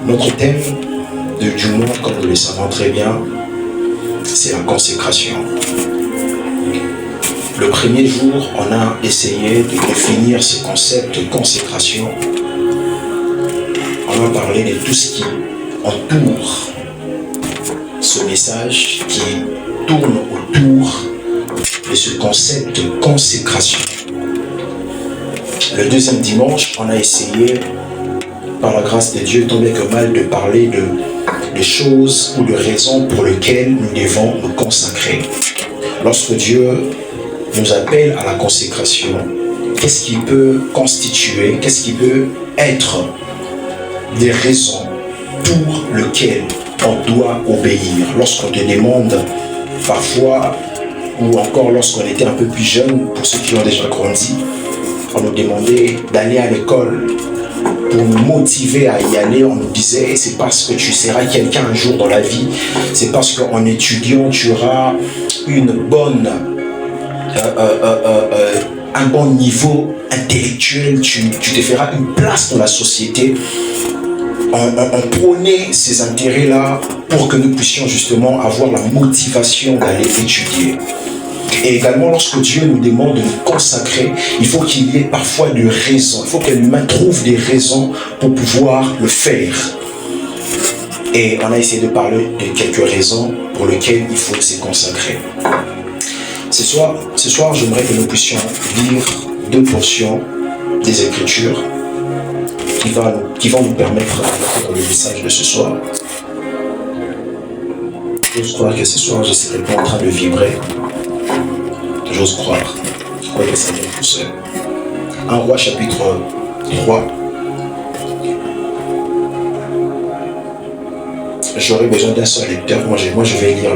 Notre thème du mois, comme nous le savons très bien, c'est la consécration. Le premier jour, on a essayé de définir ce concept de consécration. On a parlé de tout ce qui entoure ce message, qui tourne autour de ce concept de consécration. Le deuxième dimanche, on a essayé, par la grâce de Dieu, tant bien que mal, de parler de choses ou de raisons pour lesquelles nous devons nous consacrer. Lorsque Dieu nous appelle à la consécration, qu'est-ce qui peut constituer, qu'est-ce qui peut être des raisons pour lesquelles on doit obéir? Lorsqu'on te demande parfois, ou encore lorsqu'on était un peu plus jeune, pour ceux qui ont déjà grandi, on nous demandait d'aller à l'école. Pour nous motiver à y aller, on nous disait c'est parce que tu seras quelqu'un un jour dans la vie, c'est parce qu'en étudiant tu auras un bon niveau intellectuel, tu te feras une place dans la société. On prônait ces intérêts-là pour que nous puissions justement avoir la motivation d'aller étudier. Et également, lorsque Dieu nous demande de nous consacrer, il faut qu'il y ait parfois des raisons. Il faut que l'humain trouve des raisons pour pouvoir le faire. Et on a essayé de parler de quelques raisons pour lesquelles il faut se consacrer. Ce soir, j'aimerais que nous puissions lire deux portions des Écritures qui vont nous permettre d'entrer dans le message de ce soir. J'ose croire que ce soir, je ne serai pas en train de vibrer. J'ose croire. Je crois que ça vient tout seul. 1 Roi chapitre 3. J'aurais besoin d'un seul lecteur. Moi, je vais lire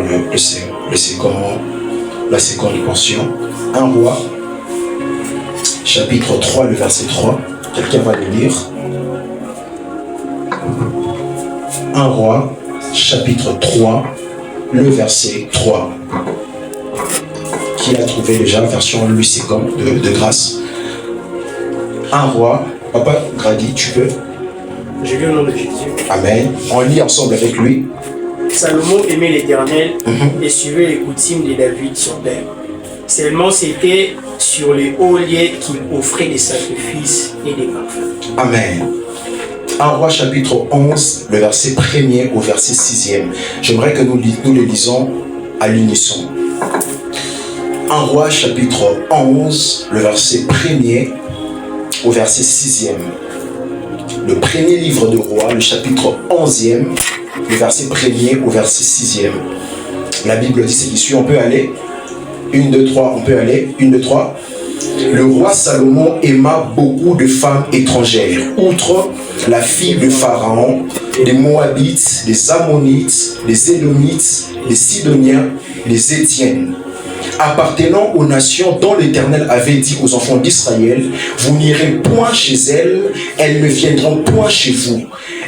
la seconde portion. 1 Roi chapitre 3, le verset 3. Quelqu'un va le lire. 1 Roi chapitre 3, le verset 3. Qui a trouvé déjà la version Louis II de grâce? 1 Roi. Papa Grady, tu peux? Je lis au nom de Jésus. Amen. On lit ensemble avec lui. Salomon aimait l'Éternel et suivait les coutumes de David, son père. Seulement c'était sur les hauts lieux qu'il offrait des sacrifices et des parfums. Amen. 1 Roi chapitre 11, le verset 1er au verset 6e. J'aimerais que nous le lisons à l'unisson. 1 Roi chapitre 11, le verset 1er au verset 6e. Le premier livre de Roi, le chapitre 11e, le verset 1er au verset 6e. La Bible dit ce qui suit, on peut aller. 1, 2, 3, on peut aller. 1, 2, 3. Le roi Salomon aima beaucoup de femmes étrangères, outre la fille de Pharaon, des Moabites, des Ammonites, des Édomites, des Sidoniens, des Étiennes, appartenant aux nations dont l'Éternel avait dit aux enfants d'Israël, vous n'irez point chez elles, elles ne viendront point chez vous.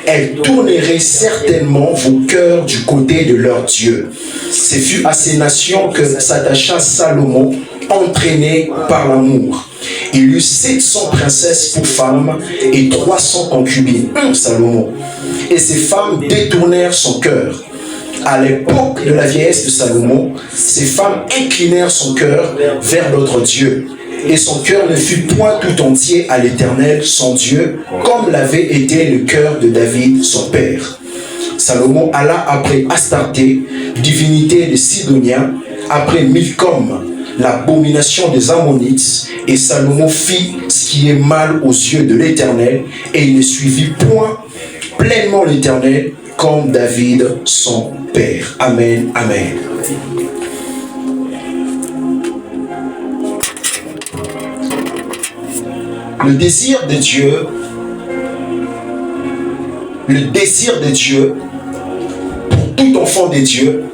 Elles tourneraient certainement vos cœurs du côté de leur Dieu. Ce fut à ces nations que s'attacha Salomon, entraîné par l'amour. Il eut 700 princesses pour femmes et 300 concubines. Salomon. Et ces femmes détournèrent son cœur. À l'époque de la vieillesse de Salomon, ces femmes inclinèrent son cœur vers notre Dieu. Et son cœur ne fut point tout entier à l'Éternel, son Dieu, comme l'avait été le cœur de David, son père. Salomon alla après Astarté, divinité des Sidoniens, après Milcom, l'abomination des Ammonites, et Salomon fit ce qui est mal aux yeux de l'Éternel, et il ne suivit point pleinement l'Éternel, comme David, son père. Amen, amen. Le désir de Dieu, pour tout enfant de Dieu,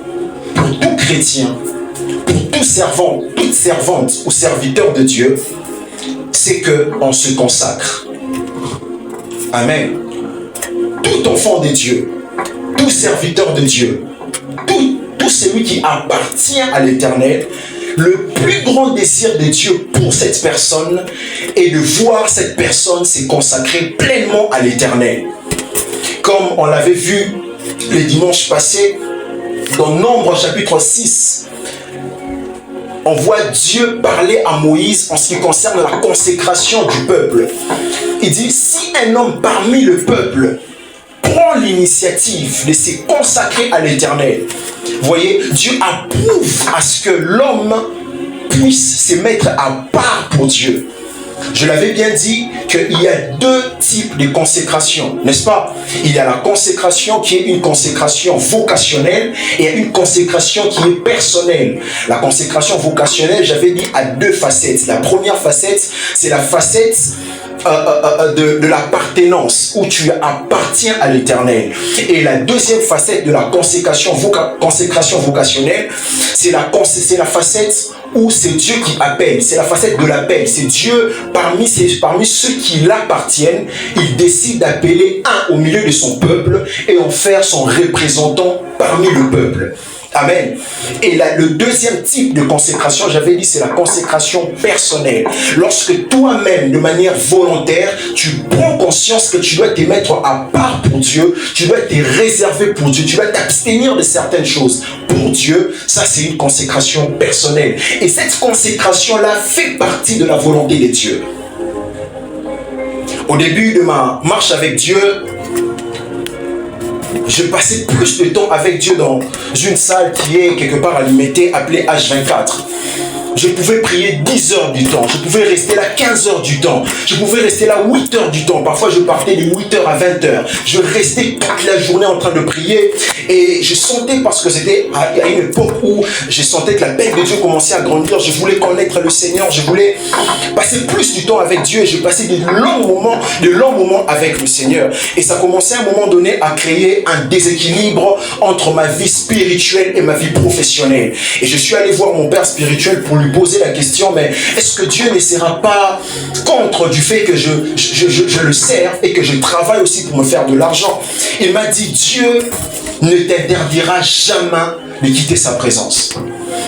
pour tout chrétien, pour tout servant, toute servante ou serviteur de Dieu, c'est qu'on se consacre. Amen. Tout enfant de Dieu, tout serviteur de Dieu, tout celui qui appartient à l'Éternel, le plus grand désir de Dieu pour cette personne est de voir cette personne se consacrer pleinement à l'Éternel. comme on l'avait vu le dimanche passé, dans Nombre chapitre 6, on voit Dieu parler à Moïse en ce qui concerne la consécration du peuple. Il dit, si un homme parmi le peuple prend l'initiative de se consacrer à l'Éternel, vous voyez, Dieu approuve à ce que l'homme puisse se mettre à part pour Dieu. Je l'avais bien dit qu'il y a deux types de consécration, n'est-ce pas? Il y a la consécration qui est une consécration vocationnelle et il y a une consécration qui est personnelle. La consécration vocationnelle, j'avais dit, a deux facettes. La première facette, c'est la facette de l'appartenance, où tu appartiens à l'Éternel. Et la deuxième facette de la consécration vocationnelle, c'est la facette où c'est Dieu qui appelle, c'est la facette de l'appel. C'est Dieu, parmi ceux qui l'appartiennent, il décide d'appeler un au milieu de son peuple et en faire son représentant parmi le peuple. Amen. Et le deuxième type de consécration, j'avais dit, c'est la consécration personnelle. Lorsque toi-même, de manière volontaire, tu prends conscience que tu dois te mettre à part pour Dieu, tu dois te réserver pour Dieu, tu dois t'abstenir de certaines choses pour Dieu, ça c'est une consécration personnelle. Et cette consécration-là fait partie de la volonté de Dieu. Au début de ma marche avec Dieu, je passais plus de temps avec Dieu dans une salle qui est quelque part à Limité, appelée H24. Je pouvais prier 10 heures du temps, je pouvais rester là 15 heures du temps, je pouvais rester là 8 heures du temps, parfois je partais de 8 heures à 20 heures. Je restais toute la journée en train de prier et je sentais, parce que c'était à une époque où je sentais que la paix de Dieu commençait à grandir, je voulais connaître le Seigneur, je voulais passer plus du temps avec Dieu et je passais de longs moments avec le Seigneur. Et ça commençait à un moment donné à créer un déséquilibre entre ma vie spirituelle et ma vie professionnelle. Et je suis allé voir mon père spirituel pour lui poser la question, mais est-ce que Dieu ne sera pas contre du fait que je le sers et que je travaille aussi pour me faire de l'argent? Il m'a dit, Dieu ne t'interdira jamais de quitter sa présence.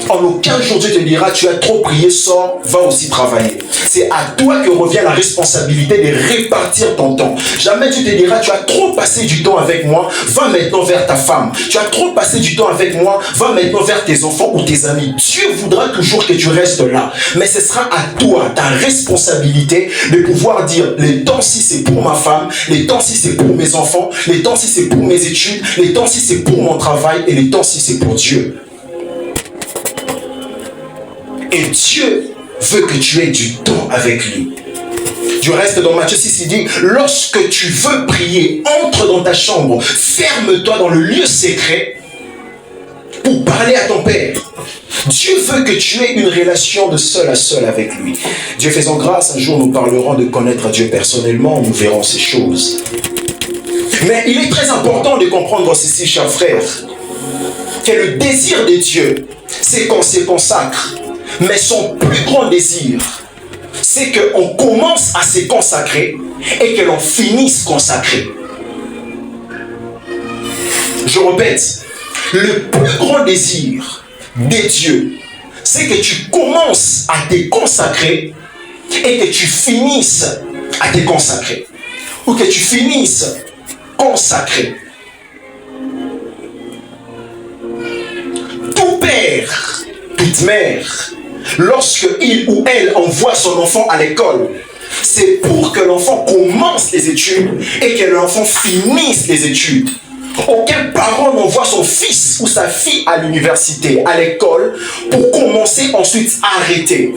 En aucun jour Dieu te dira, tu as trop prié, sors, va aussi travailler. C'est à toi que revient la responsabilité de répartir ton temps. Jamais tu te diras, tu as trop passé du temps avec moi, va maintenant vers ta femme. Tu as trop passé du temps avec moi, va maintenant vers tes enfants ou tes amis. Dieu voudra toujours que tu restes là. Mais ce sera à toi, ta responsabilité, de pouvoir dire, les temps-ci c'est pour ma femme, les temps-ci c'est pour mes enfants, les temps-ci c'est pour mes études, les temps-ci c'est pour mon travail et les temps-ci c'est pour Dieu. Et Dieu veut que tu aies du temps avec lui. Du reste, dans Matthieu 6, il dit, lorsque tu veux prier, entre dans ta chambre, ferme-toi dans le lieu secret pour parler à ton Père. Dieu veut que tu aies une relation de seul à seul avec lui. Dieu faisant grâce, un jour nous parlerons de connaître Dieu personnellement, nous verrons ces choses. Mais il est très important de comprendre ceci, chers frères, que le désir de Dieu, c'est qu'on se consacre. Mais son plus grand désir, c'est qu'on commence à se consacrer et que l'on finisse consacré. Je répète, le plus grand désir de Dieu, c'est que tu commences à te consacrer et que tu finisses à te consacrer. Ou que tu finisses consacré. Tout père, toute mère, lorsque il ou elle envoie son enfant à l'école, c'est pour que l'enfant commence les études et que l'enfant finisse les études. Aucun parent n'envoie son fils ou sa fille à l'université, à l'école, pour commencer ensuite arrêter.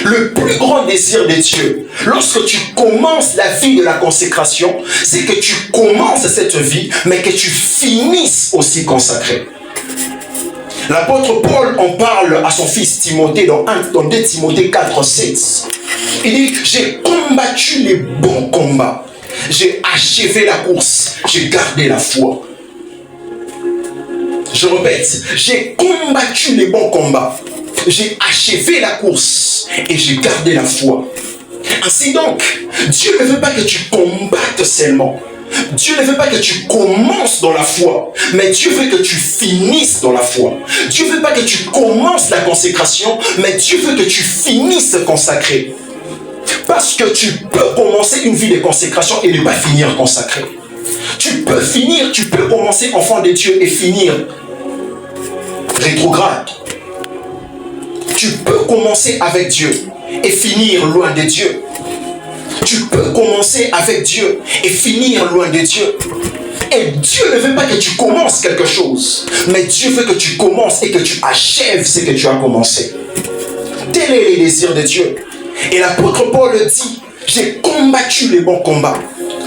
Le plus grand désir de Dieu, lorsque tu commences la vie de la consécration, c'est que tu commences cette vie, mais que tu finisses aussi consacré. L'apôtre Paul en parle à son fils Timothée dans 2 Timothée 4, 7. Il dit, j'ai combattu les bons combats, j'ai achevé la course, j'ai gardé la foi. Je répète, j'ai combattu les bons combats, j'ai achevé la course et j'ai gardé la foi. Ainsi donc, Dieu ne veut pas que tu combattes seulement. Dieu ne veut pas que tu commences dans la foi, mais Dieu veut que tu finisses dans la foi. Dieu ne veut pas que tu commences la consécration, mais Dieu veut que tu finisses consacré. Parce que tu peux commencer une vie de consécration et ne pas finir consacré. Tu peux finir, tu peux commencer enfant de Dieu et finir rétrograde. Tu peux commencer avec Dieu et finir loin de Dieu. Tu peux commencer avec Dieu et finir loin de Dieu. Et Dieu ne veut pas que tu commences quelque chose, mais Dieu veut que tu commences et que tu achèves ce que tu as commencé. Tel est le désir de Dieu. Et l'apôtre Paul dit, j'ai combattu les bons combats.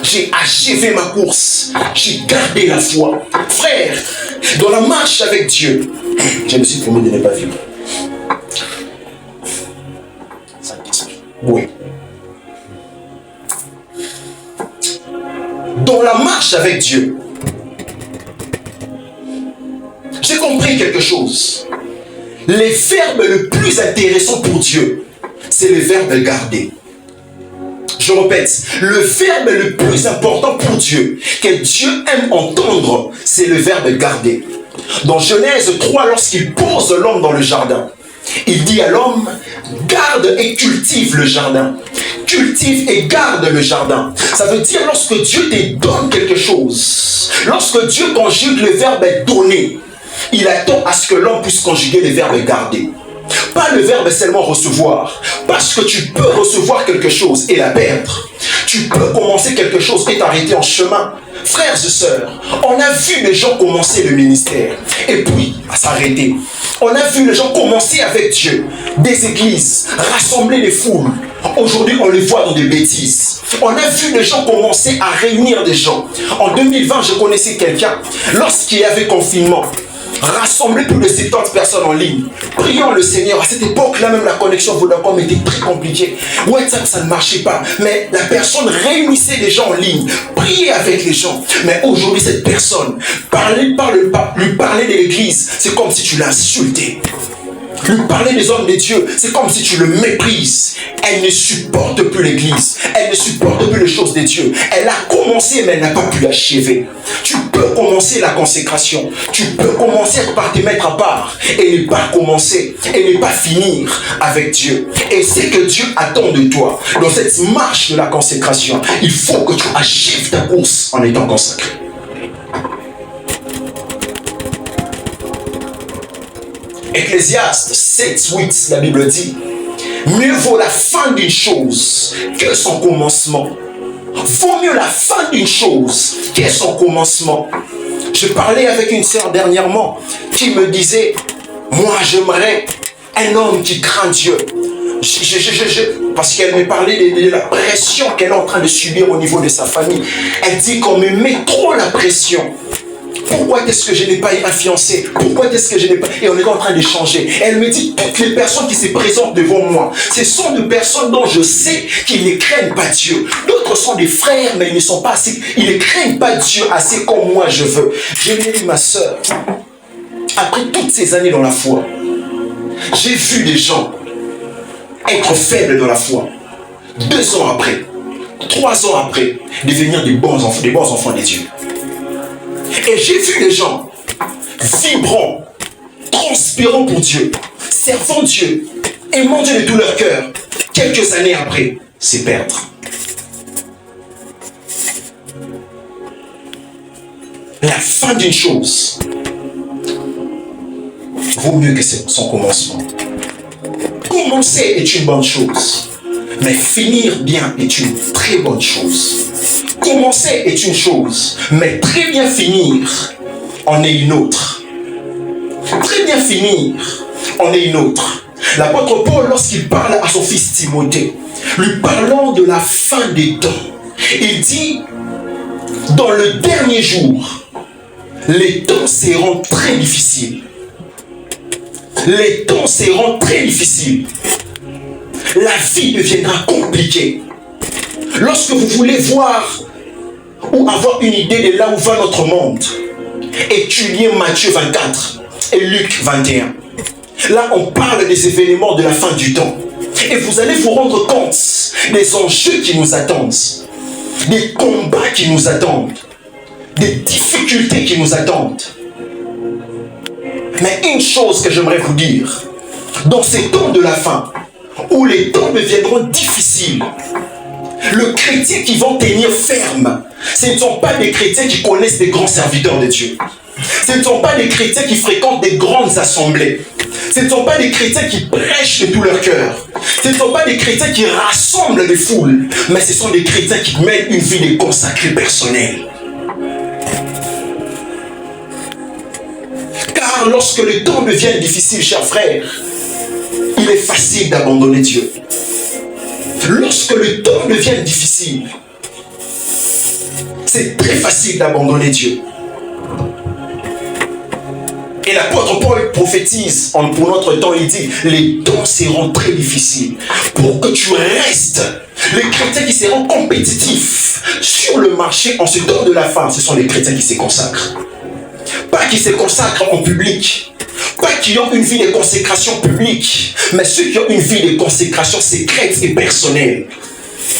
J'ai achevé ma course. J'ai gardé la foi. Frère, dans la marche avec Dieu, je me suis promis de ne pas vivre. Oui. Dans la marche avec Dieu, j'ai compris quelque chose. Les verbes le plus intéressant pour Dieu, c'est le verbe garder. Je répète, le verbe le plus important pour Dieu, que Dieu aime entendre, c'est le verbe garder. Dans Genèse 3, lorsqu'il pose l'homme dans le jardin, il dit à l'homme, garde et cultive le jardin. Cultive et garde le jardin. Ça veut dire lorsque Dieu te donne quelque chose, lorsque Dieu conjugue le verbe donner, il attend à ce que l'homme puisse conjuguer le verbe garder. Pas le verbe seulement recevoir, parce que tu peux recevoir quelque chose et la perdre. Tu peux commencer quelque chose et t'arrêter en chemin. Frères et sœurs, on a vu les gens commencer le ministère et puis s'arrêter. On a vu les gens commencer avec Dieu, des églises, rassembler les foules. Aujourd'hui, on les voit dans des bêtises. On a vu les gens commencer à réunir des gens. En 2020, je connaissais quelqu'un, lorsqu'il y avait confinement, rassembler plus de 70 personnes en ligne. Prions le Seigneur. À cette époque-là, même la connexion Vodacom était très compliquée. WhatsApp, ça ne marchait pas. Mais la personne réunissait des gens en ligne. Priez avec les gens. Mais aujourd'hui, cette personne, lui parler de l'église, c'est comme si tu l'insultais. Lui parler des hommes de Dieu, c'est comme si tu le méprises. Elle ne supporte plus l'église. Elle ne supporte plus les choses de Dieu. Elle a commencé, mais elle n'a pas pu achever. Tu peux commencer la consécration. Tu peux commencer par te mettre à part et ne pas commencer et ne pas finir avec Dieu. Et c'est que Dieu attend de toi. Dans cette marche de la consécration, il faut que tu achèves ta course en étant consacré. Ecclésiaste 7:8, la Bible dit, mieux vaut la fin d'une chose que son commencement. Vaut mieux la fin d'une chose que son commencement. Je parlais avec une sœur dernièrement qui me disait, moi j'aimerais un homme qui craint Dieu. Parce qu'elle me parlait de la pression qu'elle est en train de subir au niveau de sa famille. Elle dit qu'on me met trop la pression. Pourquoi est-ce que je n'ai pas un fiancé? Pourquoi est-ce que je n'ai pas... Et on est en train d'échanger. Elle me dit, toutes les personnes qui se présentent devant moi, ce sont des personnes dont je sais qu'ils ne craignent pas Dieu. D'autres sont des frères, mais ils ne sont pas assez... Ils ne craignent pas Dieu assez comme moi je veux. Je lui ai dit, ma soeur, après toutes ces années dans la foi, j'ai vu des gens être faibles dans la foi. 2 ans après, 3 ans après, devenir des bons enfants de Dieu. Et j'ai vu des gens vibrants, transpirant pour Dieu, servant Dieu, aimant Dieu de tout leur cœur, quelques années après, c'est perdre. La fin d'une chose vaut mieux que son commencement. Commencer est une bonne chose, mais finir bien est une très bonne chose. Commencer est une chose, mais très bien finir en est une autre. Très bien finir en est une autre. L'apôtre Paul, lorsqu'il parle à son fils Timothée, lui parlant de la fin des temps, il dit, dans le dernier jour, les temps seront très difficiles. Les temps seront très difficiles. La vie deviendra compliquée. Lorsque vous voulez voir ou avoir une idée de là où va notre monde, étudiez Matthieu 24 et Luc 21. Là, on parle des événements de la fin du temps. Et vous allez vous rendre compte des enjeux qui nous attendent, des combats qui nous attendent, des difficultés qui nous attendent. Mais une chose que j'aimerais vous dire, dans ces temps de la fin, où les temps deviendront difficiles, Le chrétien qui vont tenir ferme, ce ne sont pas des chrétiens qui connaissent des grands serviteurs de Dieu. Ce ne sont pas des chrétiens qui fréquentent des grandes assemblées. Ce ne sont pas des chrétiens qui prêchent de tout leur cœur. Ce ne sont pas des chrétiens qui rassemblent des foules. Mais ce sont des chrétiens qui mènent une vie de consacrée personnelle. Car lorsque le temps devient difficile, chers frères, il est facile d'abandonner Dieu. Lorsque le temps devient difficile, c'est très facile d'abandonner Dieu. Et l'apôtre Paul prophétise pour notre temps, il dit, les temps seront très difficiles. Pour que tu restes, les chrétiens qui seront compétitifs sur le marché en ce temps de la fin, ce sont les chrétiens qui se consacrent. Pas qui se consacrent en public, pas qui ont une vie de consécration publique, mais ceux qui ont une vie de consécration secrète et personnelle.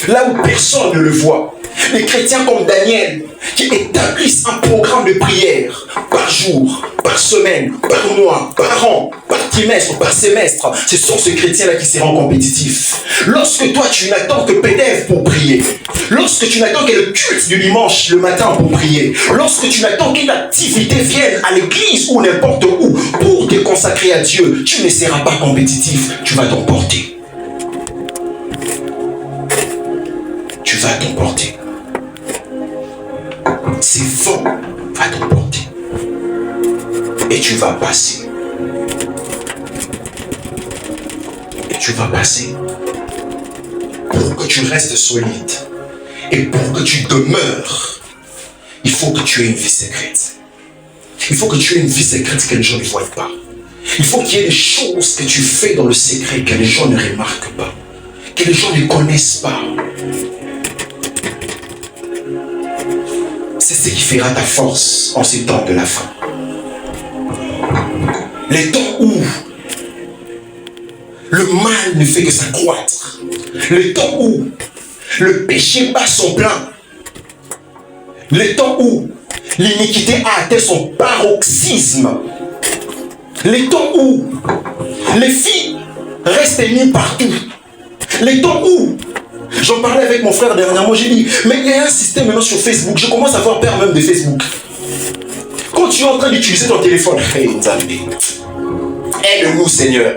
Là où personne ne le voit. Les chrétiens comme Daniel, qui établissent un programme de prière par jour, par semaine, par mois, par an, par trimestre, par semestre, ce sont ces chrétiens-là qui seront compétitifs. Lorsque toi, tu n'attends que PDF pour prier, lorsque tu n'attends que le culte du dimanche le matin pour prier, lorsque tu n'attends qu'une activité vienne à l'église ou n'importe où pour te consacrer à Dieu, tu ne seras pas compétitif, tu vas t'emporter. Tu vas t'emporter. Ces vents va t'emporter. Et tu vas passer. Et tu vas passer. Pour que tu restes solide et pour que tu demeures, il faut que tu aies une vie secrète. Il faut que tu aies une vie secrète que les gens ne voient pas. Il faut qu'il y ait des choses que tu fais dans le secret que les gens ne remarquent pas, que les gens ne connaissent pas. C'est ce qui fera ta force en ces temps de la fin. Les temps où le mal ne fait que s'accroître. Les temps où le péché bat son plein. Les temps où l'iniquité a atteint son paroxysme. Les temps où les filles restent nues partout. Les temps où j'en parlais avec mon frère dernièrement, j'ai dit, mais il y a un système maintenant sur Facebook, je commence à avoir peur même de Facebook. Quand tu es en train d'utiliser ton téléphone, hey, Nzambe, aide-nous Seigneur.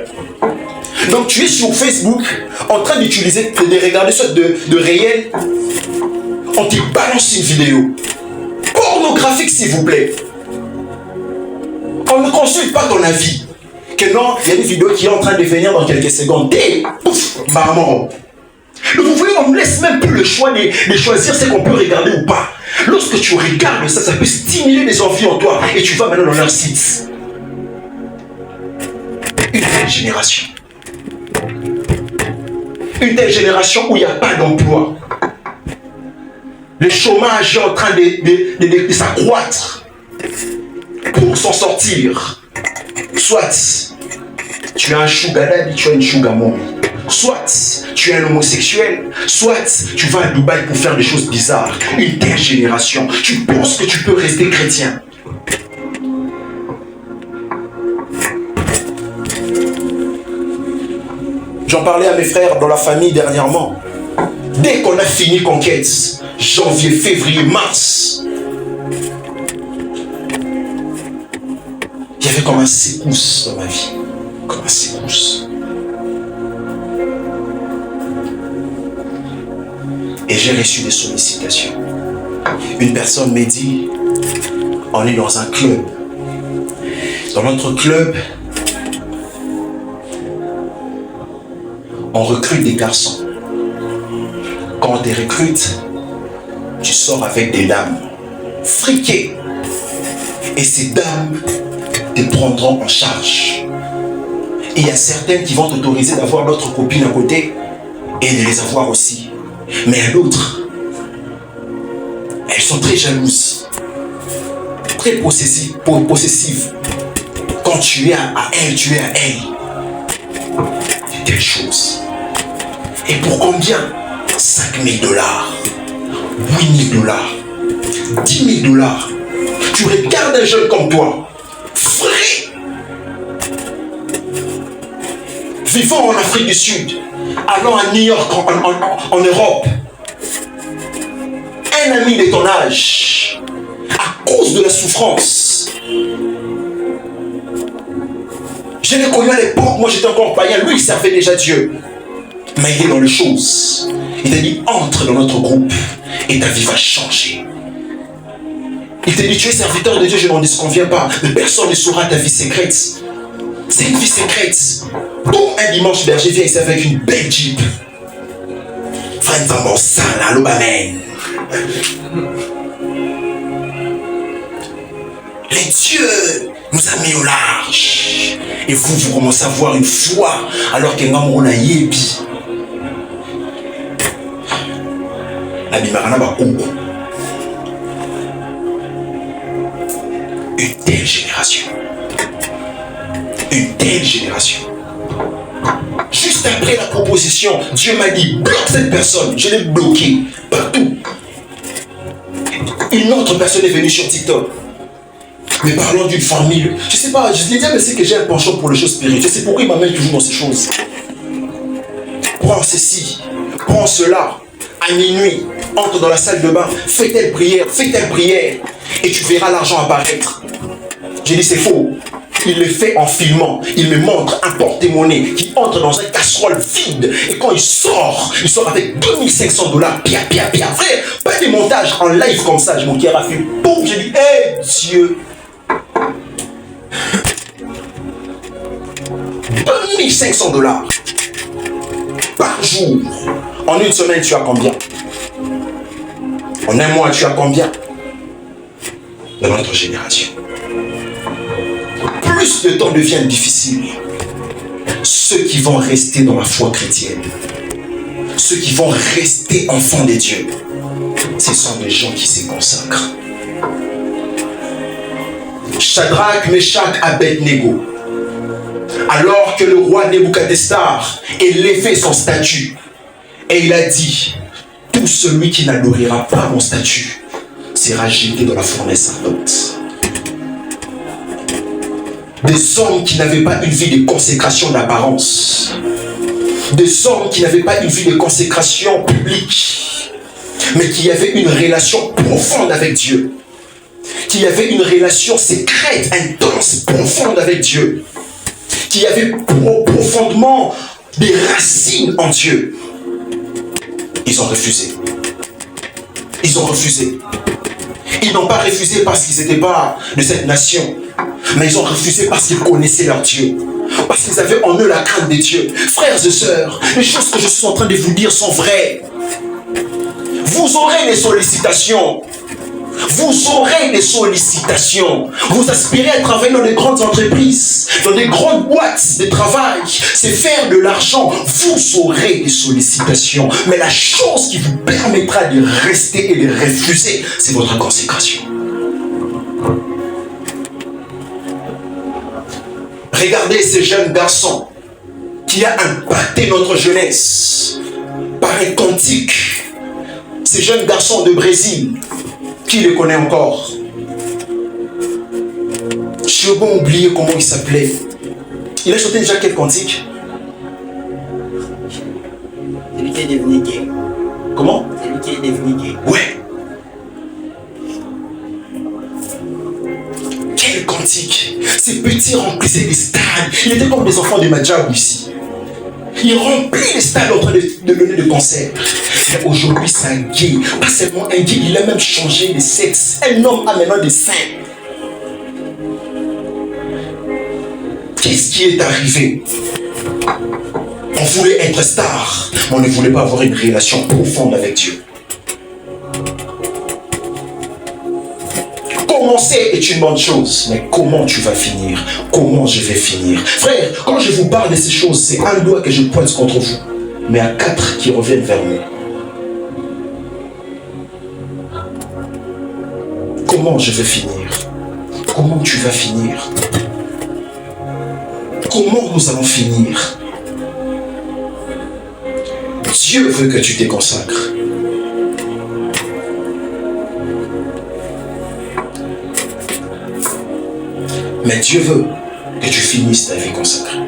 Donc tu es sur Facebook, en train d'utiliser, de regarder sorte de réel, on te balance une vidéo. Pornographique s'il vous plaît. On ne consulte pas ton avis. Que non, il y a une vidéo qui est en train de venir dans quelques secondes. Et pouf, bam. Donc vous voyez, on ne laisse même plus le choix de choisir ce qu'on peut regarder ou pas. Lorsque tu regardes ça, ça peut stimuler des envies en toi et tu vas maintenant dans leur site. Une telle génération. Une telle génération où il n'y a pas d'emploi. Le chômage est en train de s'accroître. Pour s'en sortir, soit tu as un sugar daddy, tu as une sugar mommy. Soit tu es un homosexuel, soit tu vas à Dubaï pour faire des choses bizarres. Une telle génération, tu penses que tu peux rester chrétien. J'en parlais à mes frères dans la famille dernièrement. Dès qu'on a fini Conquête, janvier, février, mars, il y avait comme un secousse dans ma vie. Comme un secousse. Et j'ai reçu des sollicitations. Une personne m'a dit, on est dans un club. Dans notre club, on recrute des garçons. Quand on te recrute, tu sors avec des dames friquées. Et ces dames te prendront en charge. Et il y a certaines qui vont t'autoriser d'avoir d'autres copines à côté et de les avoir aussi. Mais à d'autres, elles sont très jalouses, très possessives. Quand tu es à elle, tu es à elle. C'est telle chose. Et pour combien? 5 000 $, 8 000 $, 10 000 $. Tu regardes un jeune comme toi, frais, vivant en Afrique du Sud, allant à New York, en Europe, un ami de ton âge, à cause de la souffrance. Je l'ai connu à l'époque, moi j'étais encore païen, lui il servait déjà Dieu. Mais il est dans les choses. Il t'a dit, entre dans notre groupe et ta vie va changer. Il t'a dit, tu es serviteur de Dieu, je n'en disconviens pas. Mais personne ne saura ta vie secrète. C'est une vie secrète. Donc un dimanche, berger vient ici avec une belle Jeep. Vraiment ça, là, l'Obamen. Les dieux nous a mis au large. Et vous commencez à avoir une foi alors qu'un homme on a yébi. Une telle génération. Une telle génération. Juste après la proposition, Dieu m'a dit, bloque cette personne. Je l'ai bloqué partout. Une autre personne est venue sur TikTok. Mais parlons d'une famille. Je sais pas, je l'ai dit, mais c'est que j'ai un penchant pour les choses spirituelles. C'est pourquoi il m'amène toujours dans ces choses. Prends ceci, prends cela. À minuit, entre dans la salle de bain, fais telle prière, et tu verras l'argent apparaître. J'ai dit c'est faux. Il le fait en filmant. Il me montre un porte-monnaie qui entre dans un casserole vide. Et quand il sort avec $2500. Pia. Frère, pas des montages en live comme ça. Mon cœur a fait boum. J'ai dit, hé Dieu. $2500 par jour. En une semaine, tu as combien? En un mois, tu as combien? Dans notre génération. Plus le temps devient difficile, ceux qui vont rester dans la foi chrétienne, ceux qui vont rester enfants de Dieu, ce sont des gens qui se consacrent. Shadrach, Meshach, Abednego, alors que le roi Nebuchadnezzar élevait son statut, et il a dit, tout celui qui n'adorera pas mon statut sera jeté dans la fournaise ardente. Des hommes qui n'avaient pas une vie de consécration d'apparence. Des hommes qui n'avaient pas une vie de consécration publique, mais qui avaient une relation profonde avec Dieu. Qui avaient une relation secrète, intense, profonde avec Dieu. Qui avaient profondément des racines en Dieu. Ils ont refusé. Ils ont refusé. Ils n'ont pas refusé parce qu'ils n'étaient pas de cette nation. Mais ils ont refusé parce qu'ils connaissaient leur Dieu. Parce qu'ils avaient en eux la crainte des dieux. Frères et sœurs, les choses que je suis en train de vous dire sont vraies. Vous aurez des sollicitations. Vous aurez des sollicitations. Vous aspirez à travailler dans des grandes entreprises, dans des grandes boîtes de travail. C'est faire de l'argent. Vous aurez des sollicitations. Mais la chose qui vous permettra de rester et de refuser, c'est votre consécration. Regardez ces jeunes garçons qui a impacté notre jeunesse par un cantique. Ces jeunes garçons de Brésil, qui les connaît encore? Je vais oublier comment il s'appelait. Il a chanté déjà quel cantique? Celui qui est devenu gay. Comment? Celui qui est devenu gay. Ouais. Quel cantique! Ces petits remplissaient des stades. Il était comme des enfants de Madjabou ici. Il remplit les stades en train de donner des concerts. Mais aujourd'hui, c'est un gay. Pas seulement un gay, il a même changé de sexe. Un homme a maintenant des seins. Qu'est-ce qui est arrivé? On voulait être star, mais on ne voulait pas avoir une relation profonde avec Dieu. Commencer est une bonne chose, mais comment tu vas finir? Comment je vais finir? Frère, quand je vous parle de ces choses, c'est un doigt que je pointe contre vous, mais à 4 qui reviennent vers nous. Comment je vais finir? Comment tu vas finir? Comment nous allons finir? Dieu veut que tu te consacres. Mais Dieu veut que tu finisses ta vie consacrée.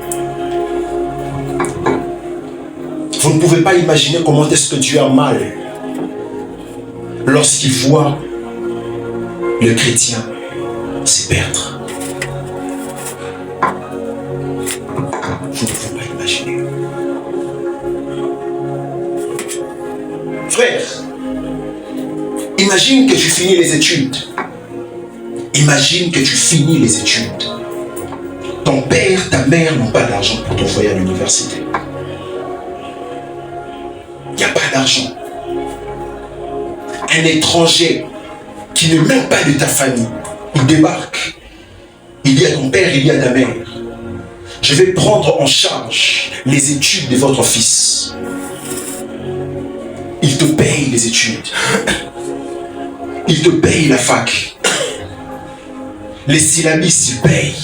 Vous ne pouvez pas imaginer comment est-ce que Dieu a mal lorsqu'il voit le chrétien se perdre. Vous ne pouvez pas imaginer. Frère, imagine que tu finis les études. Imagine que tu finis les études. Ton père, ta mère n'ont pas d'argent pour t'envoyer à l'université. Il n'y a pas d'argent. Un étranger qui n'est même pas de ta famille, il débarque. Il dit à ton père, il dit à ta mère, je vais prendre en charge les études de votre fils. Il te paye les études. Il te paye la fac. Les syllabus, il paye.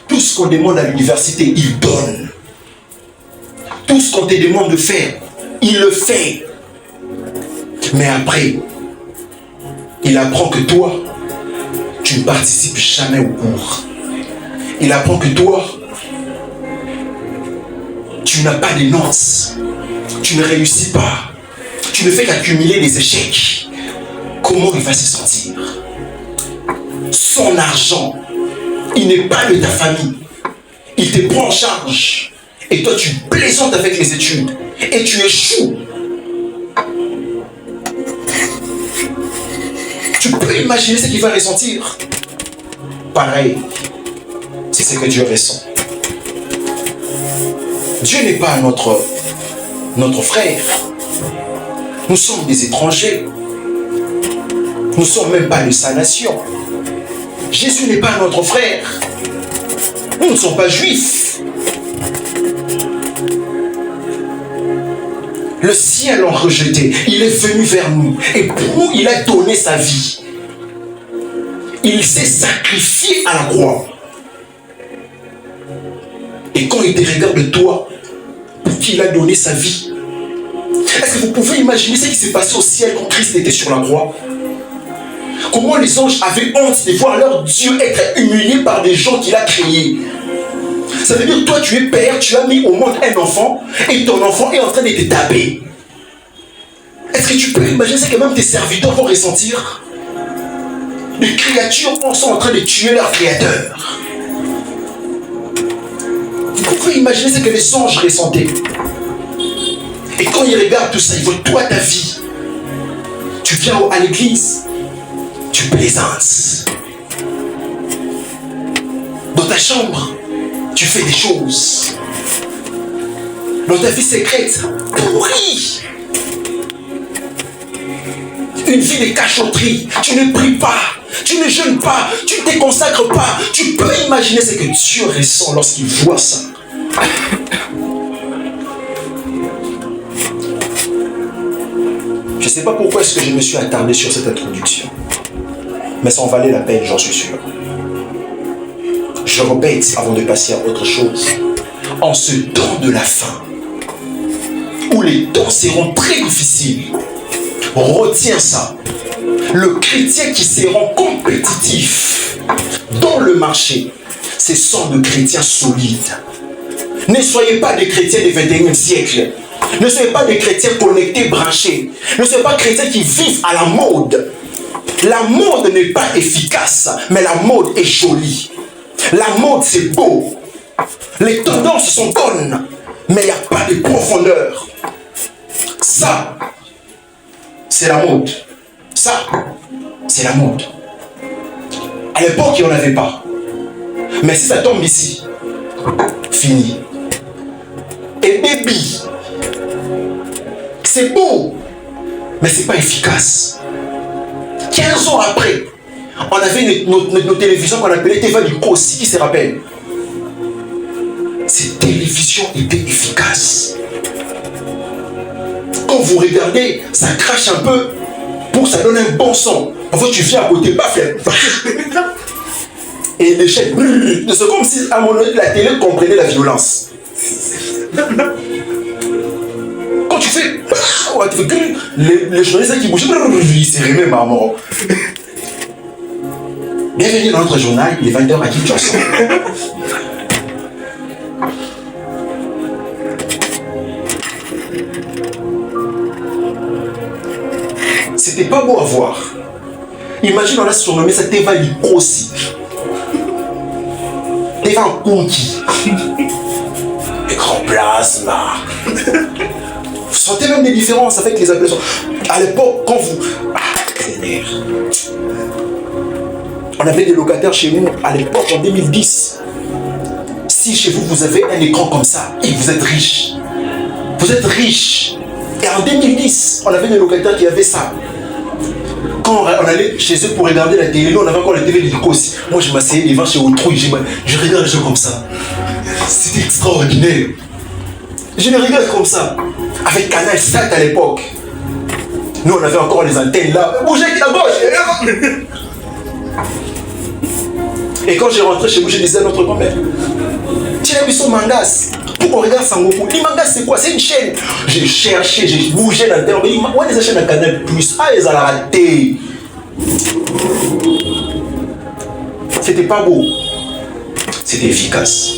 Tout ce qu'on demande à l'université, il donne. Tout ce qu'on te demande de faire, il le fait. Mais après, il apprend que toi, tu ne participes jamais au cours. Il apprend que toi, tu n'as pas de notes. Tu ne réussis pas. Tu ne fais qu'accumuler des échecs. Comment il va se sentir? Son argent, il n'est pas de ta famille. Il te prend en charge. Et toi, tu plaisantes avec les études. Et tu échoues. Tu peux imaginer ce qu'il va ressentir. Pareil, c'est ce que Dieu ressent. Dieu n'est pas notre frère. Nous sommes des étrangers. Nous ne sommes même pas de sa nation. Jésus n'est pas notre frère. Nous ne sommes pas juifs. Le ciel l'a rejeté. Il est venu vers nous. Et pour nous, il a donné sa vie. Il s'est sacrifié à la croix. Et quand il te regarde toi, pour qui il a donné sa vie, est-ce que vous pouvez imaginer ce qui s'est passé au ciel quand Christ était sur la croix? Comment les anges avaient honte de voir leur Dieu être humilié par des gens qu'il a créés. Ça veut dire que toi tu es père, tu as mis au monde un enfant et ton enfant est en train de te taper. Est-ce que tu peux imaginer ce que même tes serviteurs vont ressentir? Les créatures sont en train de tuer leur créateur. Vous pouvez imaginer ce que les anges ressentaient. Et quand ils regardent tout ça, ils voient toi ta vie. Tu viens à l'église, tu plaisantes. Dans ta chambre, tu fais des choses. Dans ta vie secrète, pourrie. Une vie de cachotterie. Tu ne pries pas, tu ne jeûnes pas, tu ne te consacres pas. Tu peux imaginer ce que Dieu ressent lorsqu'il voit ça. Je ne sais pas pourquoi est-ce que je me suis attardé sur cette introduction. Mais ça en valait la peine, j'en suis sûr. Je répète avant de passer à autre chose. En ce temps de la fin, où les temps seront très difficiles, retiens ça. Le chrétien qui se rend compétitif dans le marché, ce sont de chrétiens solides. Ne soyez pas des chrétiens du 21e siècle. Ne soyez pas des chrétiens connectés, branchés. Ne soyez pas chrétiens qui vivent à la mode. La mode n'est pas efficace, mais la mode est jolie. La mode, c'est beau. Les tendances sont bonnes, mais il n'y a pas de profondeur. Ça, c'est la mode. Ça, c'est la mode. À l'époque, il n'y en avait pas. Mais si ça tombe ici, fini. Et baby, c'est beau, mais c'est pas efficace. 15 ans après, on avait nos télévisions qu'on appelait TV Nico aussi, qui se rappelle. Ces télévisions étaient efficaces. Quand vous regardez, ça crache un peu pour que ça donne un bon son. En fait, tu viens à côté, paf, et l'échec. C'est comme si à mon avis, la télé comprenait la violence. Quand tu fais, les journalistes qui bougent, ils se remettent à mort. Bienvenue dans notre journal, il est 20h à Kinshasa. C'était pas beau à voir. Imagine, on a surnommé ça Teva Likosi. Teva Nkunki. Les grands plasma. Vous sentez même des différences avec les appellations. À l'époque, quand vous... Seigneur. On avait des locataires chez nous, à l'époque, en 2010. Si chez vous, vous avez un écran comme ça, et vous êtes riche. Vous êtes riche. Et en 2010, on avait des locataires qui avaient ça. Quand on allait chez eux pour regarder la télé, nous on avait encore la télé de aussi. Moi je m'asseyais devant chez Autrui, je regarde les gens comme ça. C'était extraordinaire. Je les regarde comme ça. Avec Canal 7 à l'époque. Nous on avait encore les antennes là. Bougez à gauche. Et quand j'ai rentré chez vous, je disais à notre grand-mère, tiens, ils sont mangas. Pourquoi on regarde Sangoku? Les mangas c'est quoi? C'est une chaîne. J'ai cherché, j'ai bougé dans le terrain. On a des chaînes à Canal Plus. Ah, ils ont raté. C'était pas beau. C'était efficace.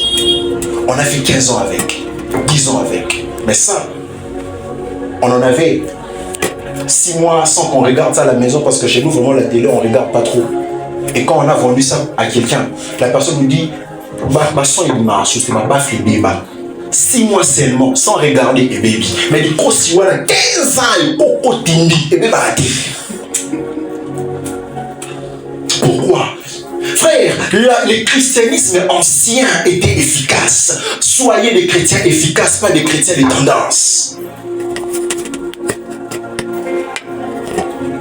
On a fait 15 ans avec. 10 ans avec. Mais ça, on en avait 6 mois sans qu'on regarde ça à la maison parce que chez nous, vraiment, la télé, on regarde pas trop. Et quand on a vendu ça à quelqu'un, la personne nous dit, ma son il marche, c'est ma baffe les débat. 6 mois seulement, sans regarder et baby. Mais du coup, si on a 15 ans, il faut tindi et baby. Pourquoi? Frère, le christianisme ancien était efficace. Soyez des chrétiens efficaces, pas des chrétiens de tendance.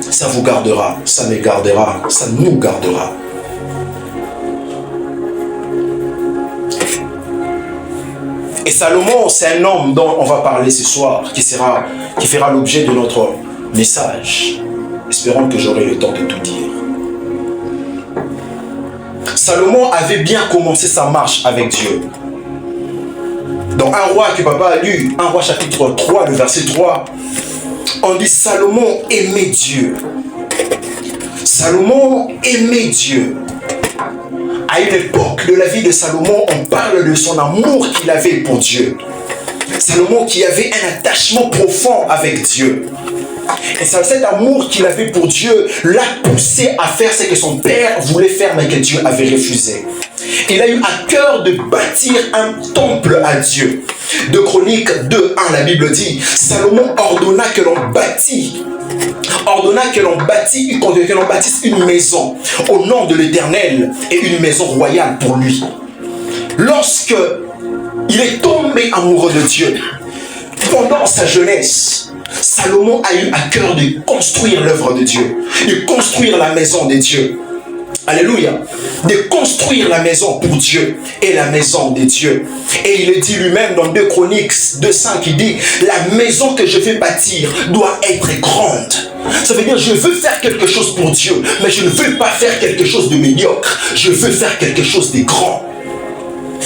Ça vous gardera, ça me gardera, ça nous gardera. Et Salomon, c'est un homme dont on va parler ce soir, qui fera l'objet de notre message. Espérons que j'aurai le temps de tout dire. Salomon avait bien commencé sa marche avec Dieu. Dans un roi que papa a lu, un roi chapitre 3, le verset 3, on dit Salomon aimait Dieu. Salomon aimait Dieu. À une époque de la vie de Salomon, on parle de son amour qu'il avait pour Dieu. Salomon qui avait un attachement profond avec Dieu. Et cet amour qu'il avait pour Dieu l'a poussé à faire ce que son père voulait faire mais que Dieu avait refusé. Il a eu à cœur de bâtir un temple à Dieu. De Chroniques 2:1, la Bible dit, Salomon ordonna que l'on bâtisse une maison au nom de l'Éternel et une maison royale pour lui. Lorsque il est tombé amoureux de Dieu, pendant sa jeunesse, Salomon a eu à cœur de construire l'œuvre de Dieu, de construire la maison de Dieu. Alléluia. De construire la maison pour Dieu et la maison de Dieu. Et il le dit lui-même dans 2 Chroniques 2:5, il dit, la maison que je vais bâtir doit être grande. Ça veut dire, je veux faire quelque chose pour Dieu, mais je ne veux pas faire quelque chose de médiocre. Je veux faire quelque chose de grand.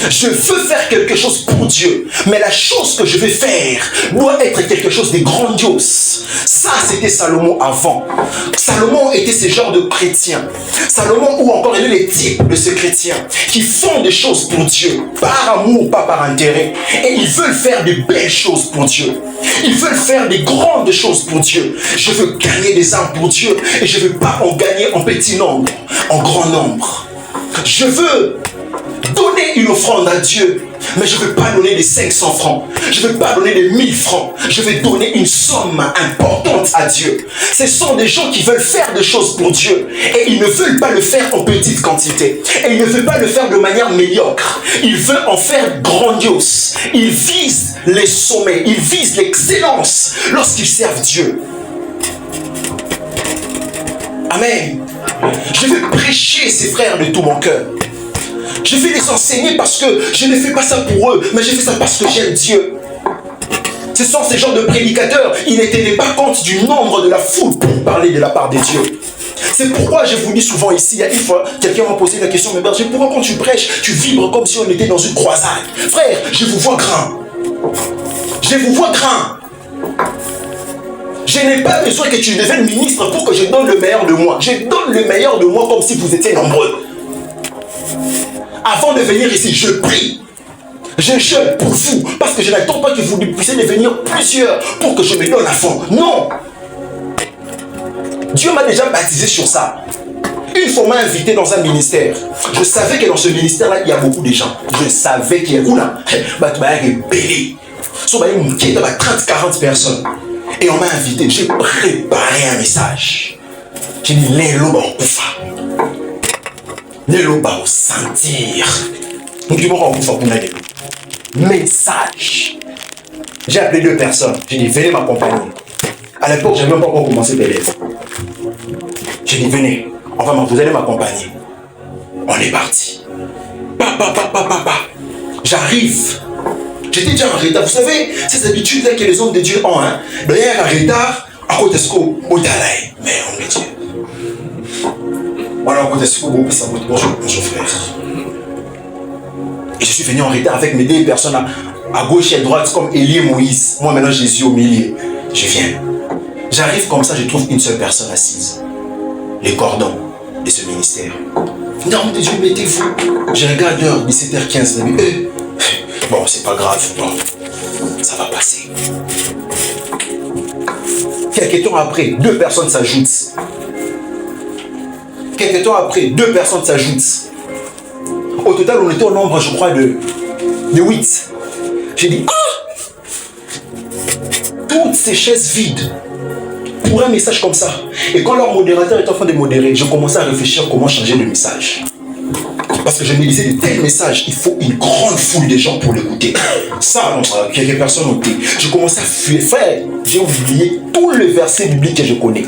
Je veux faire quelque chose pour Dieu, mais la chose que je vais faire doit être quelque chose de grandiose. Ça, c'était Salomon avant. Salomon était ce genre de chrétien. Salomon, ou encore il est le type de ce chrétien qui font des choses pour Dieu, par amour, pas par intérêt. Et ils veulent faire de belles choses pour Dieu. Ils veulent faire des grandes choses pour Dieu. Je veux gagner des âmes pour Dieu et je ne veux pas en gagner en petit nombre, en grand nombre. Je veux donner une offrande à Dieu, mais je ne veux pas donner des 500 francs. Je ne veux pas donner des 1000 francs. Je vais donner une somme importante à Dieu. Ce sont des gens qui veulent faire des choses pour Dieu et ils ne veulent pas le faire en petite quantité. Et ils ne veulent pas le faire de manière médiocre. Ils veulent en faire grandiose. Ils visent les sommets. Ils visent l'excellence lorsqu'ils servent Dieu. Amen. Je vais prêcher ces frères de tout mon cœur. Je vais les enseigner parce que je ne fais pas ça pour eux, mais je fais ça parce que j'aime Dieu. Ce sont ces genres de prédicateurs, ils ne tenaient pas compte du nombre de la foule pour parler de la part de Dieu. C'est pourquoi je vous dis souvent ici, il y a une fois, quelqu'un m'a posé la question, mais berger, pourquoi quand tu prêches, tu vibres comme si on était dans une croisade? Frère, je vous vois grand. Je vous vois grand. Je n'ai pas besoin que tu deviennes ministre pour que je donne le meilleur de moi. Je donne le meilleur de moi comme si vous étiez nombreux. Avant de venir ici, je prie. Je jeûne pour vous, parce que je n'attends pas que vous puissiez devenir plusieurs pour que je me donne à fond. Non. Dieu m'a déjà baptisé sur ça. Une fois, on m'a invité dans un ministère. Je savais que dans ce ministère-là, il y a beaucoup de gens. Je savais qu'il y a beaucoup de 30-40 personnes. Et on m'a invité. J'ai préparé un message. J'ai dit, Lélo ba okufa. Lélo ba sentir. Donc, du moment où message. J'ai appelé 2 personnes. J'ai dit, venez m'accompagner. À l'époque, je n'avais même pas encore commencé PLF. J'ai dit, venez, vous allez m'accompagner. On est parti. J'arrive. J'étais déjà en retard. Vous savez, ces habitudes-là que les hommes de Dieu ont, hein. D'ailleurs, en retard, à côté de ce qu'on a mais on est Dieu. Voilà, à côté de ce qu'on a bonjour frère. Et je suis venu en retard avec mes 2 personnes à gauche et à droite, comme Élie et Moïse. Moi, maintenant, Jésus au milieu. Je viens. J'arrive comme ça, je trouve une seule personne assise. Les cordons de ce ministère. Non, de Dieu, mettez-vous. Je regarde l'heure, 17h15. Bon, c'est pas grave. Bon, ça va passer. Quelques temps après, 2 personnes s'ajoutent. Quelques temps après, 2 personnes s'ajoutent. Au total, on était au nombre, je crois, de 8. J'ai dit, toutes ces chaises vides pour un message comme ça. Et quand leur modérateur est en train de modérer, je commençais à réfléchir comment changer de message. Parce que je me disais, de tels messages, il faut une grande foule de gens pour l'écouter. Ça, quelques personnes ont dit. Je commençais à fuir. Frère, j'ai oublié tous les versets bibliques que je connais.